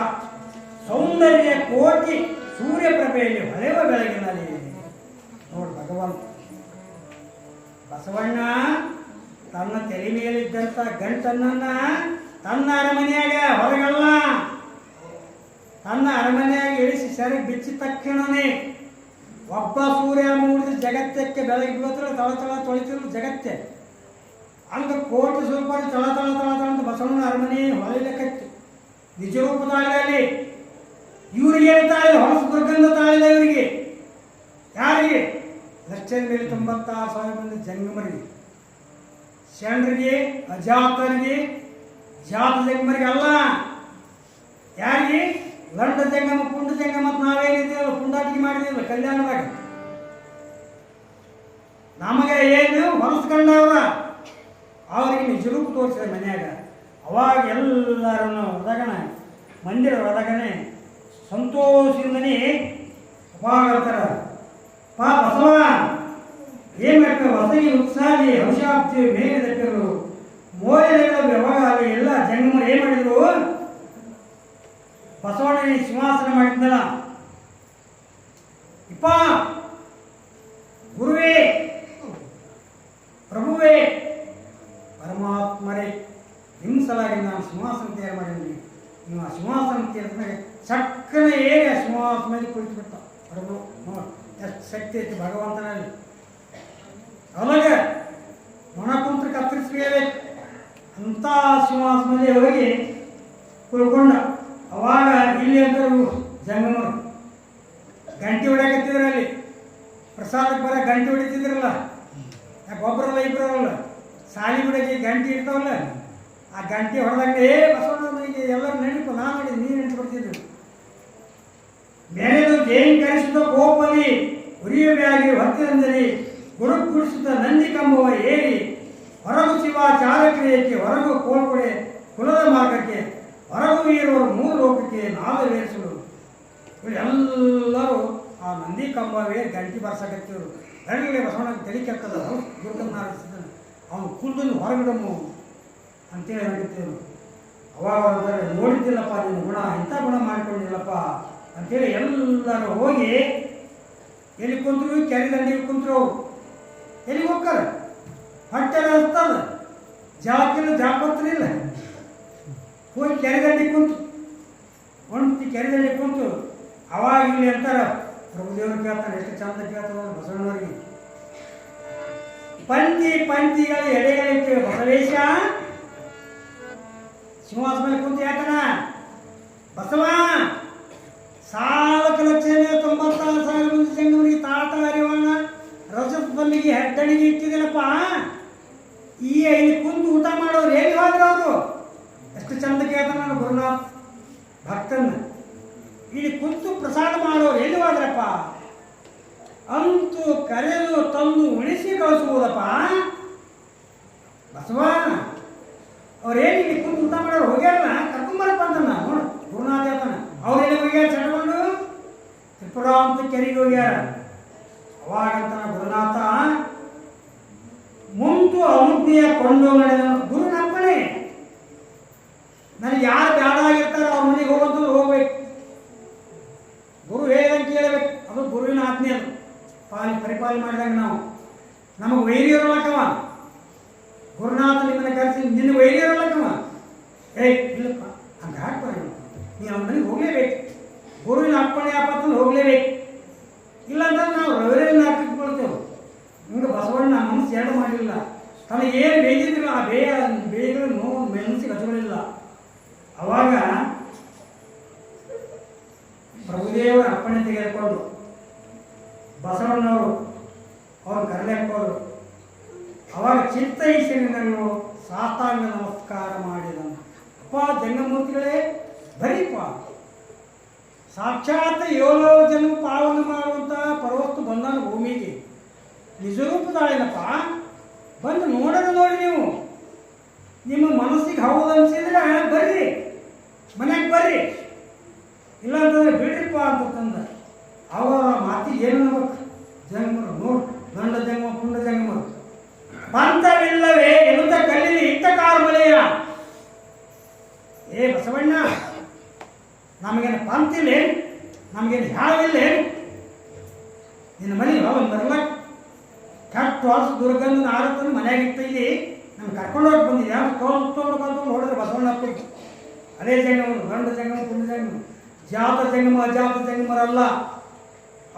ಸೌಂದರ್ಯ ಕೋಟಿ ಸೂರ್ಯಪ್ರಭೆಯಲ್ಲಿ ಹೊಳೆವ ಬೆಳಗಿನಲ್ಲಿ. ನೋಡು ಭಗವಂತ ಬಸವಣ್ಣ ತನ್ನ ತಲೆ ಮೇಲಿದ್ದಂಥ ಗಂಟನ್ನ ತನ್ನ ಅರಮನೆಯಾಗ ಹೊರಗಲ್ಲ, ತನ್ನ ಅರಮನೆಯಾಗ ಇಳಿಸಿ ಸೆರಗು ಬಿಚ್ಚಿದ ತಕ್ಷಣನೇ ಒಬ್ಬ ಸೂರ್ಯ ಮೂಡಿದ ಜಗತ್ತಕ್ಕೆ ಬೆಳಗ್ಗೆ ಬೀಳತ್ರ ತಳ ತಳ ತೊಳಿತಿರಲು ಜಗತ್ತೆ. ಹಂಗ ಕೋಟಿ ಸ್ವಲ್ಪ ತಳ ತಳ ತಳ ತಳ ಅಂತ ಬಸವಣ್ಣನ ಅರಮನೆ ಹೊಳೆಯಲಿಕ್ಕತ್ತು ನಿಜ ರೂಪ ತಾಳಿದಲ್ಲಿ. ಇವರಿಗೆ ತಾಳಿದ ಹೊಲಸು ದುರ್ಗಂಧ ತಾಳಿದ ಇವರಿಗೆ. ಯಾರಿಗೆ? 1,96,000 ಮಂದಿ ಜಂಗಮರಿಗೆ, ಶರಣರಿಗೆ, ಅಜಾತರಿಗೆ, ಜಾತ ಜಂಗಮರಿಗೆ ಅಲ್ಲ. ಯಾರಿಗೆ? ಲಂಡ ಜಂಗಮ, ಪುಂಡ ಜಂಗಮ ಅಂತ ನಾವೇನಿದ್ದೀವಲ್ಲ, ಪುಂಡಾಟಿಕೆ ಮಾಡಿದೀವಲ್ಲ ಕಲ್ಯಾಣದಾಗ. ನಮಗೆ ಏನು ಹೊಲಸ್ಕೊಂಡವ್ರ ಅವರಿಗೆ ನಿಜರೂಪ ತೋರಿಸಿದ ಮನೆಯಾಗ. ಅವಾಗ ಎಲ್ಲರನ್ನು ಹೊರಗಣ ಮಂದಿರ ಒಳಗನೆ ಸಂತೋಷದಿಂದನೇ ಅವಾಗ ಬಸವ ಏನ್ ಮಾಡ್ತಾರೆ, ಹೊಸಗಿ ಉತ್ಸಾಹಿ ಹಂಶಾಬ್ದಿ ಮೇಲೆ ದಟ್ಟಿರು ಮೋರೆಗಳ ವ್ಯವಹಾರ ಎಲ್ಲ ಜಂಗಮರು ಏನ್ ಮಾಡಿದ್ರು, ಬಸವಣ್ಣ ಸಿಂಹಾಸನ ಮಾಡಿದ್ನಲ್ಲ, ಇಪ್ಪ ಗುರುವೇ ಪ್ರಭುವೇ ಪರಮಾತ್ಮರೇ ನಿಮ್ಮ ಸಲಾಗಿ ನಾನು ಸಿಂಹಾಸನ ತಯಾರು ಮಾಡಿದ್ವಿ. ನೀವು ಆ ಸಿಂಹಾಸನ ತೀರ್ಥ ಚಕ್ಕನ ಏರಿ ಆ ಸಿಂಹಾಸನ ಕುಳಿತು ಬಿಟ್ಟ ಪ್ರಭು. ನೋಡಿ ಎಷ್ಟು ಶಕ್ತಿ ಐತಿ ಭಗವಂತನಲ್ಲಿ. ಅವಾಗ ಮೊಣ ಕುಂತ್ರ ಕತ್ತರಿಸ್ಬೇಕು ಅಂತ ಸಿಂಹಾಸನದಲ್ಲಿ ಹೋಗಿ ಕುಳ್ಕೊಂಡ. ಅವಾಗ ಇಲ್ಲಿ ಅಂತ ಜಂಗಮರು ಗಂಟೆ ಹೊಡ್ಯಾಕತ್ತಿದ್ರು. ಅಲ್ಲಿ ಪ್ರಸಾದಕ್ಕೆ ಬರ ಗಂಟೆ ಹೊಡಿತಿದ್ರಲ್ಲ, ಯಾಕೆ ಒಬ್ಬರಲ್ಲ ಇಬ್ಬರಲ್ಲ, ಸಾಲಿ ಬಿಡಕ್ಕೆ ಗಂಟೆ ಇರ್ತಾವಲ್ಲ, ಆ ಗಂಟೆ ಹೊಡೆದಂಗೆ ಬಸವಣ್ಣನಿಗೆ ಎಲ್ಲರೂ ನೆನಪು. ನಾನು ನೋಡಿ ನೀರು ನೆನಪು ಬೆಳೆದು ಜೇಂಕರಿಸಿದ ಕೋಪಲಿ ಉರಿಯುವಾಗಿ ಹೊತ್ತಿರಂದಲಿ ಗುರುಕುಡಿಸಿದ ನಂದಿ ಕಂಬವ ಏರಿ ಹೊರಗು ಶಿವಾಚಾರಕ್ರಿಯಕ್ಕೆ ಹೊರಗು ಕೋಲ್ಕೊಡೆ ಕುಲದ ಮಾರ್ಗಕ್ಕೆ ಹೊರಗು ಇರುವರು 3 ಲೋಕಕ್ಕೆ ನಾದವೇರಿಸಲು. ಇವರೆಲ್ಲರೂ ಆ ನಂದಿ ಕಂಬವೇ ಗಂಟಿ ಬರ್ಸಕತ್ತಿದ್ರು. ಗಂಟೆಗೆ ಬಸವಣ್ಣಗೆ ತಲೆ ಕೆಟ್ಟದ ದುರ್ಗನ್ನ ಆರಿಸಿದ್ದಾನೆ, ಅವನು ಕುಲ್ದನ್ನು ಹೊರಗಿಡಮು ಅಂತೇಳಿ ಹೇಳ್ತಿದ್ರು. ಅವಾಗ ನೋಡಿದ್ದಿಲ್ಲಪ್ಪ ನೀನು ಗುಣ, ಇಂಥ ಗುಣ ಮಾಡಿಕೊಂಡಿಲ್ಲಪ್ಪ ಅಂತೇಳಿ ಎಲ್ಲರೂ ಹೋಗಿ ಎಲ್ಲಿ ಕುಂತರು, ಕೆರೆ ದಂಡಿಗೆ ಕುಂತರು. ಎಲ್ಲಿಗೆ ಹೋಗ್ತಾರೆ? ಹೊಟ್ಟೆ ಹಸ್ತದ, ಜಳಕ್ಕಿಲ್ಲ, ಜಾಪತ್ರ ಇಲ್ಲ. ಹೋಗಿ ಕೆರೆದಂಡಿ ಕುಂತು ಒಂಟಿ ಕೆರೆದಂಡಿ ಕುಂತು ಅವಾಗ ಇಲ್ಲಿ ಅಂತಾರೆ, ಪ್ರಭುದೇವರು ಕೇಳ್ತಾರೆ, ಎಷ್ಟು ಚಂದ ಕೇಳ್ತಾರೆ ಬಸವಣ್ಣವ್ರಿಗೆ. ಪಂಕ್ತಿ ಪಂಕ್ತಿಗಳ ಎಡೆಗಳಿಟ್ಟು ಬಸವೇಶ ಸಿಂಹಾಸನ ಮೇಲೆ ಕುಂತು ಯಾಕನ ಬಸವ 4,96,000 ಮಂದಿ ಜಂಗಮರಿಗೆ ತಾತ ಹರಿವಣ್ಣ ರಜದ ಬಲ್ಲಿಗೆ ಹೆಡ್ಡಣಿಗೆ ಇಟ್ಟಿದಿಲ್ಲಪ್ಪ. ಇಲ್ಲಿ ಕುಂತು ಊಟ ಮಾಡೋರು ಹೇಗೆ ಹೋದ್ರು ಅವರು? ಎಷ್ಟು ಚಂದ ಕೇಳ್ತಾನೆ ನಾನು ಗುರುನಾಥ್ ಭಕ್ತನ್ನ. ಇಲ್ಲಿ ಕುಂತು ಪ್ರಸಾದ ಮಾಡೋರು ಎಲ್ಲಿ ಹೋದ್ರಪ್ಪ? ಅಂತೂ ಕರೆದು ತಂದು ಉಳಿಸಿ ಕಳಿಸುವುದಪ್ಪ ಬಸವ. ಅವ್ರೇನು ಇಲ್ಲಿ ಕುಂತು ಊಟ ಮಾಡೋರು ಹೋಗ್ಯಾರಲ್ಲ, ಕರ್ಕೊಂಬರಪ್ಪ ಅಂತ ನೋಡು ಗುರುನಾಥ ಹೇಳ್ತಾನೆ. ಅವ್ರೆಲ್ಲಿ ಹೋಗ್ಯಾರ? ಚಟಕೊಂಡು ತ್ರಿಪುರ ಅಂತ ಕೆರೆಗೆ ಹೋಗ್ಯಾರ. ಅವಾಗಂತಾನ ಗುರುನಾಥ, ಮುಂತು ಅನುಜ್ಞೆಯ ಕೊಂಡು ನಡೆದನು. ಗುರುನಪ್ಪಣೆ, ನನಗೆ ಯಾರು ಬೇಡ ಆಗಿರ್ತಾರೋ ಅವ್ರ ಮನೆಗೆ ಹೋಗೋದು ಹೋಗ್ಬೇಕು, ಗುರು ಹೇಳಿದಂಗೆ ಕೇಳಬೇಕು. ಅದು ಗುರುವಿನ ಆಜ್ಞೆ. ಅದು ಪರಿಪಾಲನೆ ಮಾಡಿದಾಗ ನಾವು ನಮಗೆ ವೈರಿ ಇರೋಲ್ಲಕ್ಕವ. ಗುರುನಾಥ ನಿಮ್ಮನ್ನ ಕರೆಸಿ ನಿನ್ನ ವೈರಿ ಇರೋಲ್ಲಕ್ಕವ. ಇಲ್ಲಪ್ಪ ಹಂಗೆ ಹಾಕ್ಬಾರ, ನೀವು ಅವ್ನ ಮನೆಗೆ ಹೋಗಲೇಬೇಕು. ಗುರುವಿನ ಅಪ್ಪಣೆ ಆಪತ್ತಲ್ಲಿ ಹೋಗಲೇಬೇಕು. ಇಲ್ಲಾಂದ್ರೆ ನಾವು ರವಿರನ್ನ ಹಾಕಿಟ್ಕೊಳ್ತೇವೆ. ಹಿಂಗೆ ಬಸವಣ್ಣ ಮನಸ್ಸು ಎರಡು ಮಾಡಲಿಲ್ಲ. ತನಗೆ ಏನು ಬೇಯಿದ್ರು ಆ ಬೇಯಗಳು ನೋವು ಮನಸ್ಸಿಗೆ ಹಚ್ಚಲಿಲ್ಲ. ಅವಾಗ ಪ್ರಭುದೇವರ ಅಪ್ಪಣೆ ತೆಗೆದುಕೊಂಡು ಬಸವಣ್ಣವರು ಅವ್ರು ಕರೆದಾಕೋರು. ಅವಾಗ ಚಿತ್ತೈಶ್ವರ್ಯನನ್ನು ಸಾಷ್ಟಾಂಗ ನಮಸ್ಕಾರ ಮಾಡಿದನು. ಅಪ್ಪ ಜಂಗಮೂರ್ತಿಗಳೇ ಬರೀಪ್ಪ, ಸಾಕ್ಷಾತ್ 7 ಜನ್ಮ ಪಾವನ ಮಾಡುವಂತಹ ಪರವಸ್ತು ಬಂದಾನ ಭೂಮಿಗೆ, ನಿಜರೂಪದಾಳೇನಪ್ಪ. ಬಂದು ನೋಡೋದು ನೋಡಿ ನೀವು. ನಿಮ್ಮ ಮನಸ್ಸಿಗೆ ಹೌದು ಅನಿಸಿದ್ರೆ ಬರ್ರಿ, ಮನೆಗೆ ಬರ್ರಿ, ಇಲ್ಲಾಂತಂದ್ರೆ ಬಿಡ್ರಿಪ್ಪ ಅಂತಂದ. ಅವರ ಮಾತಿಗೆ ಏನು ಅನ್ನಬೇಕು? ಜಂಗಮರು ನೋಡು, ಗಂಡ ಜಂಗಮ ಪುಂಡ ಜಂಗಮರು. ಪಂಥವಿಲ್ಲವೇ ಎನ್ನುತ್ತ ಕಲ್ಲಿನ ಇಟ್ಟ ಕಾರ್ಮಲೆಯ. ಏ ಬಸವಣ್ಣ, ನಮಗೇನು ಪಂಥಿಲ್ಲೇನು? ನಮಗೇನು ಯಾವಿಲ್ಲೇನು? ನಿನ್ನ ಮನೆ ಒಂದು ಬರ್ಲಕ್ಕೆ ಕೆಟ್ಟ ವರ್ಷ ದುರ್ಗಂಧನ ಆರತ್ತನ್ನು ಮನೆಯಾಗ ಇಟ್ಟಿದ್ದಿ, ನಮ್ಗೆ ಕರ್ಕೊಂಡು ಹೋಗಿ ಬಂದಿದ್ದೆ. ಯಾವ ತೊಗೊಂಡು ನೋಡಿದ್ರೆ ಬಸವಣ್ಣ ಹಾಕ್ಬೇಕು. ಅದೇ ಜಂಗಮರು, ಗಂಡ ಜಂಗಮ ಪುಂಡ ಜಂಗಮ. ಜಾತ ಜಂಗಮ ಅಜಾತ ಜಂಗಮರಲ್ಲ,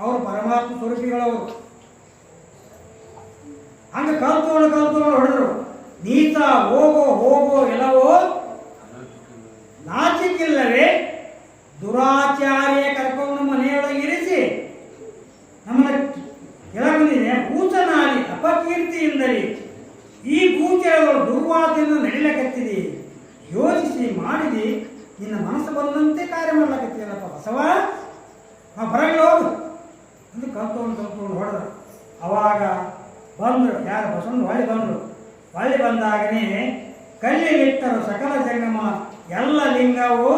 ಅವರು ಪರಮಾತ್ಮ ಸ್ವರೂಪಿಗಳವರು. ಹಂಗೆ ಕಲ್ತ್ಕೊಂಡು ಹೊಡೆದ್ರು. ನೀತ ಹೋಗೋ ಎಲ್ಲವೋ ನಾಚಿಕಿಲ್ಲವೇ? ದುರಾಚಾರ್ಯ ಕರ್ಕೊಂಡು ಮನೆಯೊಳಗಿರಿಸಿ ನಮ್ಮನ್ನ ಕೆಳಗೊಂಡಿದೆ ಕೂಚನಾಡಿ ಅಪಕೀರ್ತಿಯಿಂದಲೇ ಈ ಕೂಚೆಗಳು ದುರ್ವಾದದಿಂದ ನಡಿಲಕತ್ತಿದೆ. ಯೋಚಿಸಿ ಮಾಡಿದಿ, ನಿನ್ನ ಮನಸ್ಸು ಬಂದಂತೆ ಕಾರ್ಯ ಮಾಡ್ಲಕತ್ತೀರಪ್ಪ ಬಸವ. ನಾವು ಬರಂಗಿಲ್ಲ ಹೋಗು ಅಂತ ಕಲ್ತ್ಕೊಂಡು ಹೊಡೆದ್ರು. ಅವಾಗ ಬಂದರು ಯಾರು? ಬಸವಣ್ಣ ಹೊಳ್ಳಿ ಬಂದರು. ಹೊಳ್ಳಿ ಬಂದಾಗನೇ ಕಲ್ಲಿಲಿಟ್ಟರು ಸಕಲ ಜಂಗಮ ಎಲ್ಲ ಲಿಂಗವು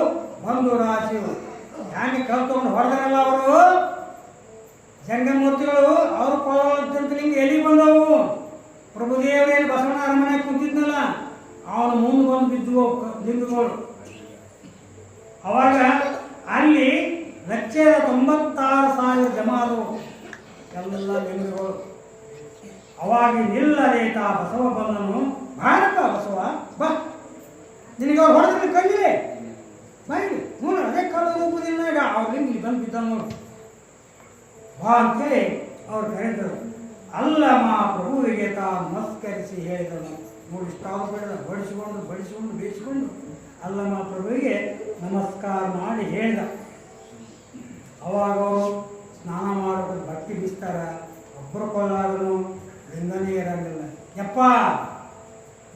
ಒಂದು ರಾಶಿಯು. ಹ್ಯಾಂಗೆ ಕಲ್ತ್ಕೊಂಡು ಹೊಡೆದ್ರಲ್ಲ ಅವರು ಜಂಗಮೂರ್ತಿಗಳು, ಅವ್ರು ಕೊಳ್ಳಂತ ಲಿಂಗ ಎಲ್ಲಿ ಬಂದವು? ಪ್ರಭುದೇವರೇನು ಬಸವಣ್ಣ ಅರಮನೆ ಕುಂತಿದ್ನಲ್ಲ, ಅವನು ಮುಂದೆ ಬಂದು ಬಿದ್ದು ಲಿಂಗಗಳು. ಅವಾಗ ಅಲ್ಲಿ 196,000 ಜಮ ಆದವು ಎಲ್ಲ ಲಿಂಗಗಳು. ಅವಾಗ ನಿಲ್ಲದೇತ ಬಸವ ಬಂದನು. ಬಾರಪ್ಪ ಬಸವ ಬಾ, ನಿನಗೆ ಅವ್ರು ಹೊಡೆದ್ರೆ ಕಣ್ಣಿಲೆ ಬಾಯಿಗೆ ನೋಡು, ಅದೇ ಕಳ್ಳ ರೂಪದಿಂದ ಅವ್ರ ಲಿಂಗ ಬಂದು ಬಿದ್ದ ನೋಡು ಬಾ ಅಂತೇಳಿ ಅವ್ರು ಕರೆದರು. ಅಲ್ಲಮ್ಮ ಪ್ರಭುವಿಗೆ ತಾ ನಮಸ್ಕರಿಸಿ ಹೇಳಿದನು. ನೋಡಿ ಸ್ಟಾವ್ ಬೆಳೆದ ಬಡಿಸಿಕೊಂಡು ಬೇಯಿಸಿಕೊಂಡು ಅಲ್ಲಮ್ಮ ಪ್ರಭುವಿಗೆ ನಮಸ್ಕಾರ ಮಾಡಿ ಹೇಳಿದ. ಅವಾಗ ಅವರು ಸ್ನಾನ ಮಾಡೋದು ಬಟ್ಟೆ ಬಿಸ್ತಾರ, ಒಬ್ಬರು ಕೊಳ್ಳಾಗನು ಲಿಂಗನೇ ಇರಂಗಿಲ್ಲ. ಯಪ್ಪ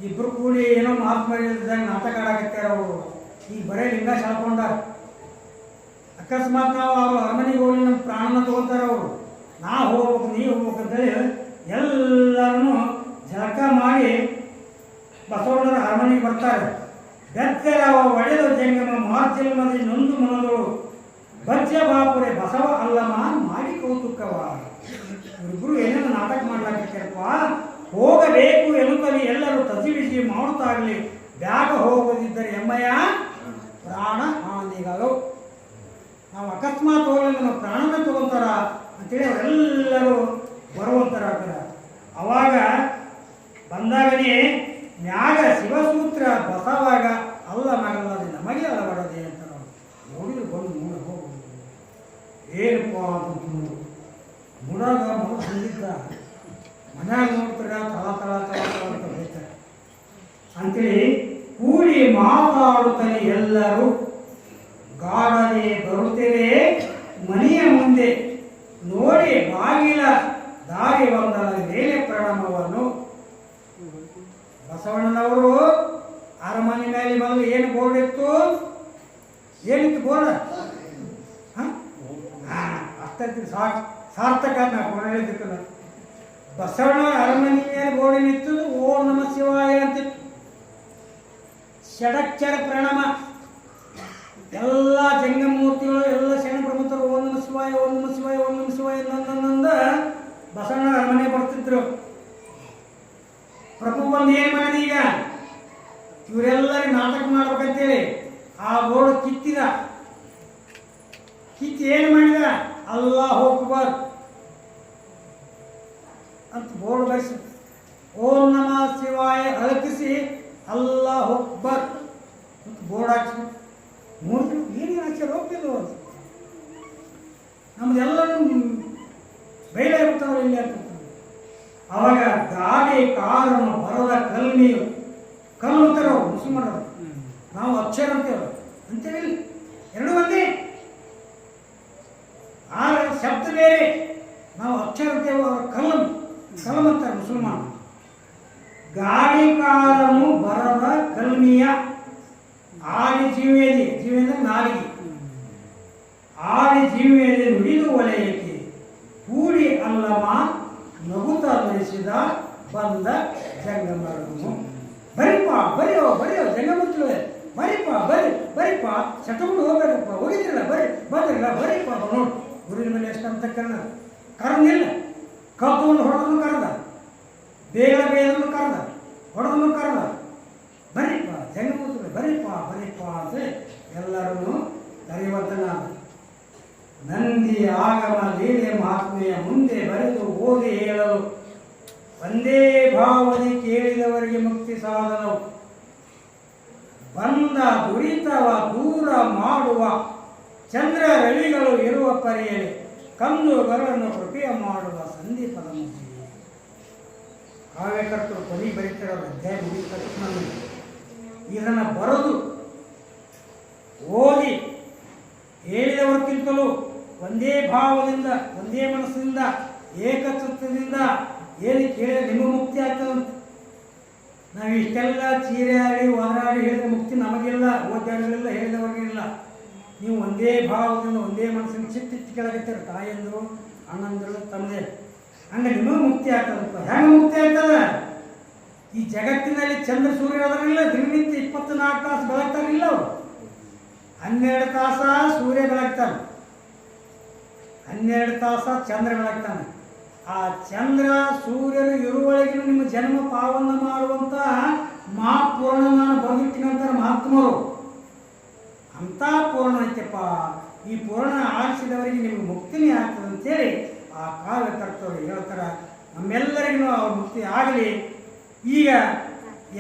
ಇಬ್ರು ಕೂಡಿ ಏನೋ ಮಾತು ಮಾಡಿದಂಗೆ ನಾಟಕ ಆಡಾಕತ್ತಾರ ಅವರು. ಈಗ ಬರೇ ಲಿಂಗ ಶಾಳ್ಕೊಂಡಾರ. ಅಕಸ್ಮಾತ್ ನಾವು ಅವರು ಅರಮನೆಗೆ ಹೋಗಿ ನಮ್ಮ ಪ್ರಾಣನ ತಗೋತಾರ ಅವರು. ನಾವು ಹೋಗ್ಬೇಕು, ನೀವು ಹೋಗ್ಬೇಕು ಅಂತೇಳಿ ಎಲ್ಲರನ್ನು ಜಳಕ ಮಾಡಿ ಬಸವಣ್ಣರ ಅರಮನೆಗೆ ಬರ್ತಾರೆ. ಬೆತ್ತರ ಒಡೆದು ಜಂಗಮ ಮಾರ್ಜನ್ಮದಿ ನೊಂದು ಮನದಳು ಬಜ್ಜ ಬಾಪುರೆ ಬಸವ ಅಲ್ಲಮ ಮಾಡಿ ಕೌತುಕವ. ಇವರಿಬ್ಬರು ಏನೇನು ನಾಟಕ ಮಾಡ್ಲಾಕಪ್ಪ. ಹೋಗಬೇಕು ಎನ್ನುತ್ತಲೇ ಎಲ್ಲರೂ ತಸಿಬಿಸಿ ಮಾಡುತ್ತಾಗಲಿ, ಬ್ಯಾಗ ಹೋಗದಿದ್ದರೆ ಎಮ್ಮಯ್ಯ ಪ್ರಾಣ ಹಾನಿಗಳು. ನಾವು ಅಕಸ್ಮಾತ್ ಹೋಗಲಿ ನಮ್ಮ ಪ್ರಾಣನ ತಗೊಂತಾರ ಅಂತೇಳಿ ಅವರೆಲ್ಲರೂ ಬರುವಂತರಾಗ್ತಾರೆ. ಅವಾಗ ಅಂದಾಗನೇ ಮ್ಯಾಗ ಶಿವಸೂತ್ರ ಬಸವಾಗ ಅಲ್ಲ ಮಗಲ್ಲದೆ ನಮಗೆ ಅಲವಡದೆ ಅಂತ ನಾವು ನೋಡಿದ್ರು ಬಂದು ಮೂಡ ಹೋಗುದು ಏನಪ್ಪ ಅಂತ ಮೂಡಾಗ ಮೂಡ ಹೊಂದಿದ್ದ ಮನ್ಯಾಗ ನೋಡ್ತಾರ ತಳ ಅಂತ ಬೈತಾರೆ ಅಂತೇಳಿ ಕೂಡಿ ಮಾತಾಡುತ್ತಲೇ ಎಲ್ಲರೂ ಗಾಢನೆ ಬರುತ್ತೇವೆ ಮನೆಯ ಮುಂದೆ ನೋಡಿ ಬಾಗಿಲ ದಾರಿ ಒಂದರ ಮೇಲೆ ಪ್ರಣಾಮವನ್ನು ಬಸವಣ್ಣನವರು ಅರಮನೆ ಮೇಲೆ ಮೊದಲು ಏನು ಬೋರ್ಡ್ ಇತ್ತು ಏನಿತ್ತು ಬೋರ್ಡ್ ಅಷ್ಟೈತಿ ಸಾರ್ಥಕ ನಾ ಬೋರ್ಡ್ ಹೇಳಿದ್ದಕ್ಕಲ್ಲ ಬಸವಣ್ಣವರ ಅರಮನೆ ಮೇಲೆ ಬೋರ್ಡ್ ಏನಿತ್ತು ಓಂ ನಮ ಶಿವಾಯ ಅಂತಿತ್ತು ಷಡಕ್ಷರ ಪ್ರಣಾಮ ಎಲ್ಲ ಜಂಗಮೂರ್ತಿಗಳು ಎಲ್ಲ ಶರಣ ಪ್ರಮುಖರು ಓಂ ನಮ ಶಿವಾಯ ಓಂ ನಮ ಶಿವಾಯ ಓಂ ನಮ ಶಿವಾಯ ನಂದ ಬಸವಣ್ಣ ಅರಮನೆ ಬರ್ತಿದ್ರು ಪ್ರಭು ಬಂದು ಏನು ಮಾಡಿದ ಈಗ ಇವರೆಲ್ಲರಿಗೂ ನಾಟಕ ಮಾಡ್ಬೇಕಂತೇಳಿ ಆ ಬೋರ್ಡ್ ಕಿತ್ತಿ ಏನು ಮಾಡಿದ ಅಲ್ಲಾಹು ಅಕ್ಬರ್ ಅಂತ ಬೋರ್ಡ್ ಬರೆಸಿ ಓಂ ನಮ ಶಿವಾಯ ಅಳಕಿಸಿ ಅಲ್ಲಾಹು ಅಕ್ಬರ್ ಅಂತ ಬೋರ್ಡ್ ಹಾಕಿ ನೋಡಿದ್ರು ಏನೇನು ಹಾಕ್ಯಾರ ಹೋಗ್ತಿದ್ರು ನಮ್ದೆಲ್ಲರೂ ಬೈಲೇ ಇರ್ತಾವ್ರು ಇಲ್ಲಿ ಅಂತ ಅವಾಗ ಗಾಡಿ ಕಾರನ್ನು ಬರದ ಕಲ್ಮಿಯು ಕಲ್ಲು ಅಂತಾರೆ ಅವರು ಮುಸ್ಲಿಮರು ನಾವು ಅಕ್ಷರ ಅಂತೇಳಿ ಎರಡು ಒಂದೇ ಆ ಶಬ್ದ ಬೇರೆ ನಾವು ಅಕ್ಷರ ಅಂತೇವೆ ಅವರ ಕಲಂ ಅಂತಾರೆ ಮುಸಲ್ಮಾನ ಗಾಡಿ ಕಾರನ್ನು ಬರದ ಕಲ್ಮಿಯ ಆಡಿ ಜೀವೇದಿ ಅಂದ್ರೆ ನಾಲಿಗೆ ಆಡಿ ಜೀವೇದಿ ನುಡಿದು ವಲಯಕ್ಕೆ ಕೂಡಿ ಅಲ್ಲಮ ನಗುತ್ತ ನಡೆಸಿದ ಬಂದ ಜಂಗಮರನು ಬರಿಯೋ ಜಂಗಮೂರ್ತಿಗಳೇ ಬರಿಪ್ಪ ಚಟಗಳು ಹೋಗ್ಬೇಕಪ್ಪ ಹೋಗಿದ್ರಲ್ಲ ಬಂದ್ರಲ್ಲ ಬರಿಪ್ಪ ನೋಡು ಗುರುವಿನ ಮೇಲೆ ಎಷ್ಟು ಅಂತ ಕರೆದಿಲ್ಲ ಕಲ್ತುಕೊಂಡು ಹೊಡೆದನ್ನು ಕರೆದ ಬೇಗದನ್ನು ಕರೆದ ಹೊಡೆದನ್ನು ಕರೆದ ಬರಿಪ್ಪ ಜಂಗಮೂರ್ತಿಗಳೇ ಬರಿಪ್ಪ ಅಂತ ಎಲ್ಲರನ್ನು ಕರೆಯುವಂತನ ನಂದಿ ಆಗಮ ಲೀಲೆ ಮಹಾತ್ಮೆಯ ಮುಂದೆ ಬರೆದು ಓದಿ ಹೇಳಲು ಒಂದೇ ಭಾವನೆ ಕೇಳಿದವರಿಗೆ ಮುಕ್ತಿ ಸಾಧನವು ಬಂದ ದುರಿತವ ದೂರ ಮಾಡುವ ಚಂದ್ರ ರವಿಗಳು ಇರುವ ಪರಿಯಲ್ಲಿ ಕಂದುಗಳನ್ನು ಕೃಪೆಯ ಮಾಡುವ ಸಂದೀಪದ ಮುಗಿ ಕಾವ್ಯಕರ್ತರು ಕೊನೆ ಬರೀತಿರೋ ಅಧ್ಯಾಯ ಮುಗಿದ ಇದನ್ನು ಬರೆದು ಓದಿ ಹೇಳಿದವರ್ಕಿಂತಲೂ ಒಂದೇ ಭಾವದಿಂದ ಒಂದೇ ಮನಸ್ಸಿನಿಂದ ಏಕಚಿತ್ತದಿಂದ ಏನು ಕೇಳಿದ್ರೆ ನಿಮಗೆ ಮುಕ್ತಿ ಆಗ್ತದಂತ ನಾವು ಇಷ್ಟೆಲ್ಲ ಚೀರೆ ಆಡಿ ಹೋರಾಡಿ ಹೇಳಿದ ಮುಕ್ತಿ ನಮಗಿಲ್ಲ ಓದ್ಯಾಡಿಗಳಿಲ್ಲ ಹೇಳಿದವರಿಗಿಲ್ಲ ನೀವು ಒಂದೇ ಭಾವದಿಂದ ಒಂದೇ ಮನಸ್ಸಿನ ಚಿತ್ತಿಟ್ಟು ಕೆಳಗತ್ತೀರ ತಾಯಂದರು ಅಣ್ಣಂದರು ತಮ್ಮದೇ ಹಂಗೆ ನಿಮಗೆ ಮುಕ್ತಿ ಆಗ್ತದಪ್ಪ ಹೆಂಗೆ ಮುಕ್ತಿ ಆಗ್ತದ ಈ ಜಗತ್ತಿನಲ್ಲಿ ಚಂದ್ರ ಸೂರ್ಯ ಅದರಿಲ್ಲ ದಿನನಿತ್ಯ 24 ತಾಸು ಬೆಳಗ್ತಾರಿಲ್ಲ ಅವರು 12 ತಾಸ ಸೂರ್ಯ ಬೆಳಗ್ತಾನೆ 12 ತಾಸ ಚಂದ್ರ ಬೆಳಗ್ತಾನೆ ಆ ಚಂದ್ರ ಸೂರ್ಯರು ಇರುವೊಳಗಿನ ನಿಮ್ಮ ಜನ್ಮ ಪಾವನ ಮಾಡುವಂತ ಮಹಾಪೂರ್ಣ ನಾನು ಬರೆದಿಟ್ಟಿನಂತಾರೆ ಮಹಾತ್ಮರು ಅಂತ ಪೂರ್ಣ ಐತೆಪ್ಪ ಈ ಪೂರ್ಣ ಆರಿಸಿದವರಿಗೆ ನಿಮಗೆ ಮುಕ್ತಿನೇ ಆಗ್ತದೆ ಅಂತೇಳಿ ಆ ಕಾವ್ಯಕರ್ತರು ಹೇಳ್ತಾರೆ ನಮ್ಮೆಲ್ಲರಿಗೂ ಅವ್ರ ಮುಕ್ತಿ ಆಗಲಿ ಈಗ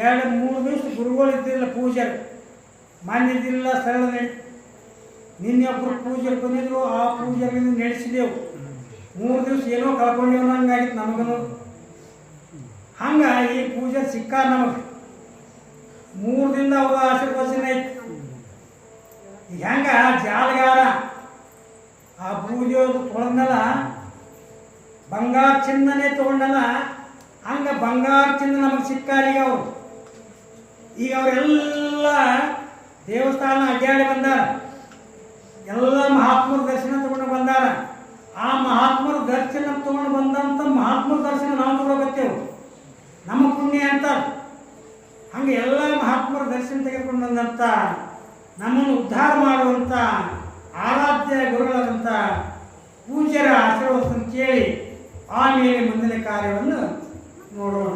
2-3 ದಿವಸ ಗುರುಗಳು ಇದ್ದಿಲ್ಲ ಪೂಜಾರಿ ಮಾನ್ಯದಿಲ್ಲ ಸರಳ ನಿನ್ನೆ ಒಬ್ಬರು ಪೂಜೆ ಬಂದಿದ್ರು ಆ ಪೂಜೆಗಳನ್ನು ನಡೆಸಿದೆವು 3 ದಿವಸ ಏನೋ ಕಳ್ಕೊಂಡೇವು ಹಂಗಾಗಿತ್ತು ನಮಗೂ ಹಂಗೆ ಈ ಪೂಜೆ ಸಿಕ್ಕ ನಮಗೆ 3 ದಿನದ ಅವ್ರ ಆಶೀರ್ವಚನ ಐತಿ ಈಗ ಹೆಂಗ ಜಾಲಗಾರ ಆ ಪೂಜೆ ತೊಗೊಂಡಲ್ಲ ಬಂಗಾರ ಚಿನ್ನನೇ ತೊಗೊಂಡಲ್ಲ ಹಂಗೆ ಬಂಗಾರ ಚಿನ್ನ ನಮಗೆ ಸಿಕ್ಕಾರೀಗ ಅವರು ಈಗ ಅವರೆಲ್ಲ ದೇವಸ್ಥಾನ ಅಡ್ಡಾಡಿ ಬಂದಾರ ಎಲ್ಲ ಮಹಾತ್ಮರ ದರ್ಶನ ತಗೊಂಡು ಬಂದಾರ ಆ ಮಹಾತ್ಮರ ದರ್ಶನ ತಗೊಂಡು ಬಂದಂಥ ಮಹಾತ್ಮರ ದರ್ಶನ ನಾವು ತಗೋಬೇಕೇವು ನಮ್ಮ ಪುಣ್ಯ ಅಂತ ಹಂಗೆ ಎಲ್ಲ ಮಹಾತ್ಮರ ದರ್ಶನ ತೆಗೆದುಕೊಂಡು ಬಂದಂಥ ನಮ್ಮನ್ನು ಉದ್ಧಾರ ಮಾಡುವಂಥ ಆರಾಧ್ಯ ಗುರುಗಳಾದಂಥ ಪೂಜ್ಯರ ಆಶೀರ್ವಾದವನ್ನು ಕೇಳಿ ಆಮೇಲೆ ಮುಂದಿನ ಕಾರ್ಯವನ್ನು ನೋಡೋಣ.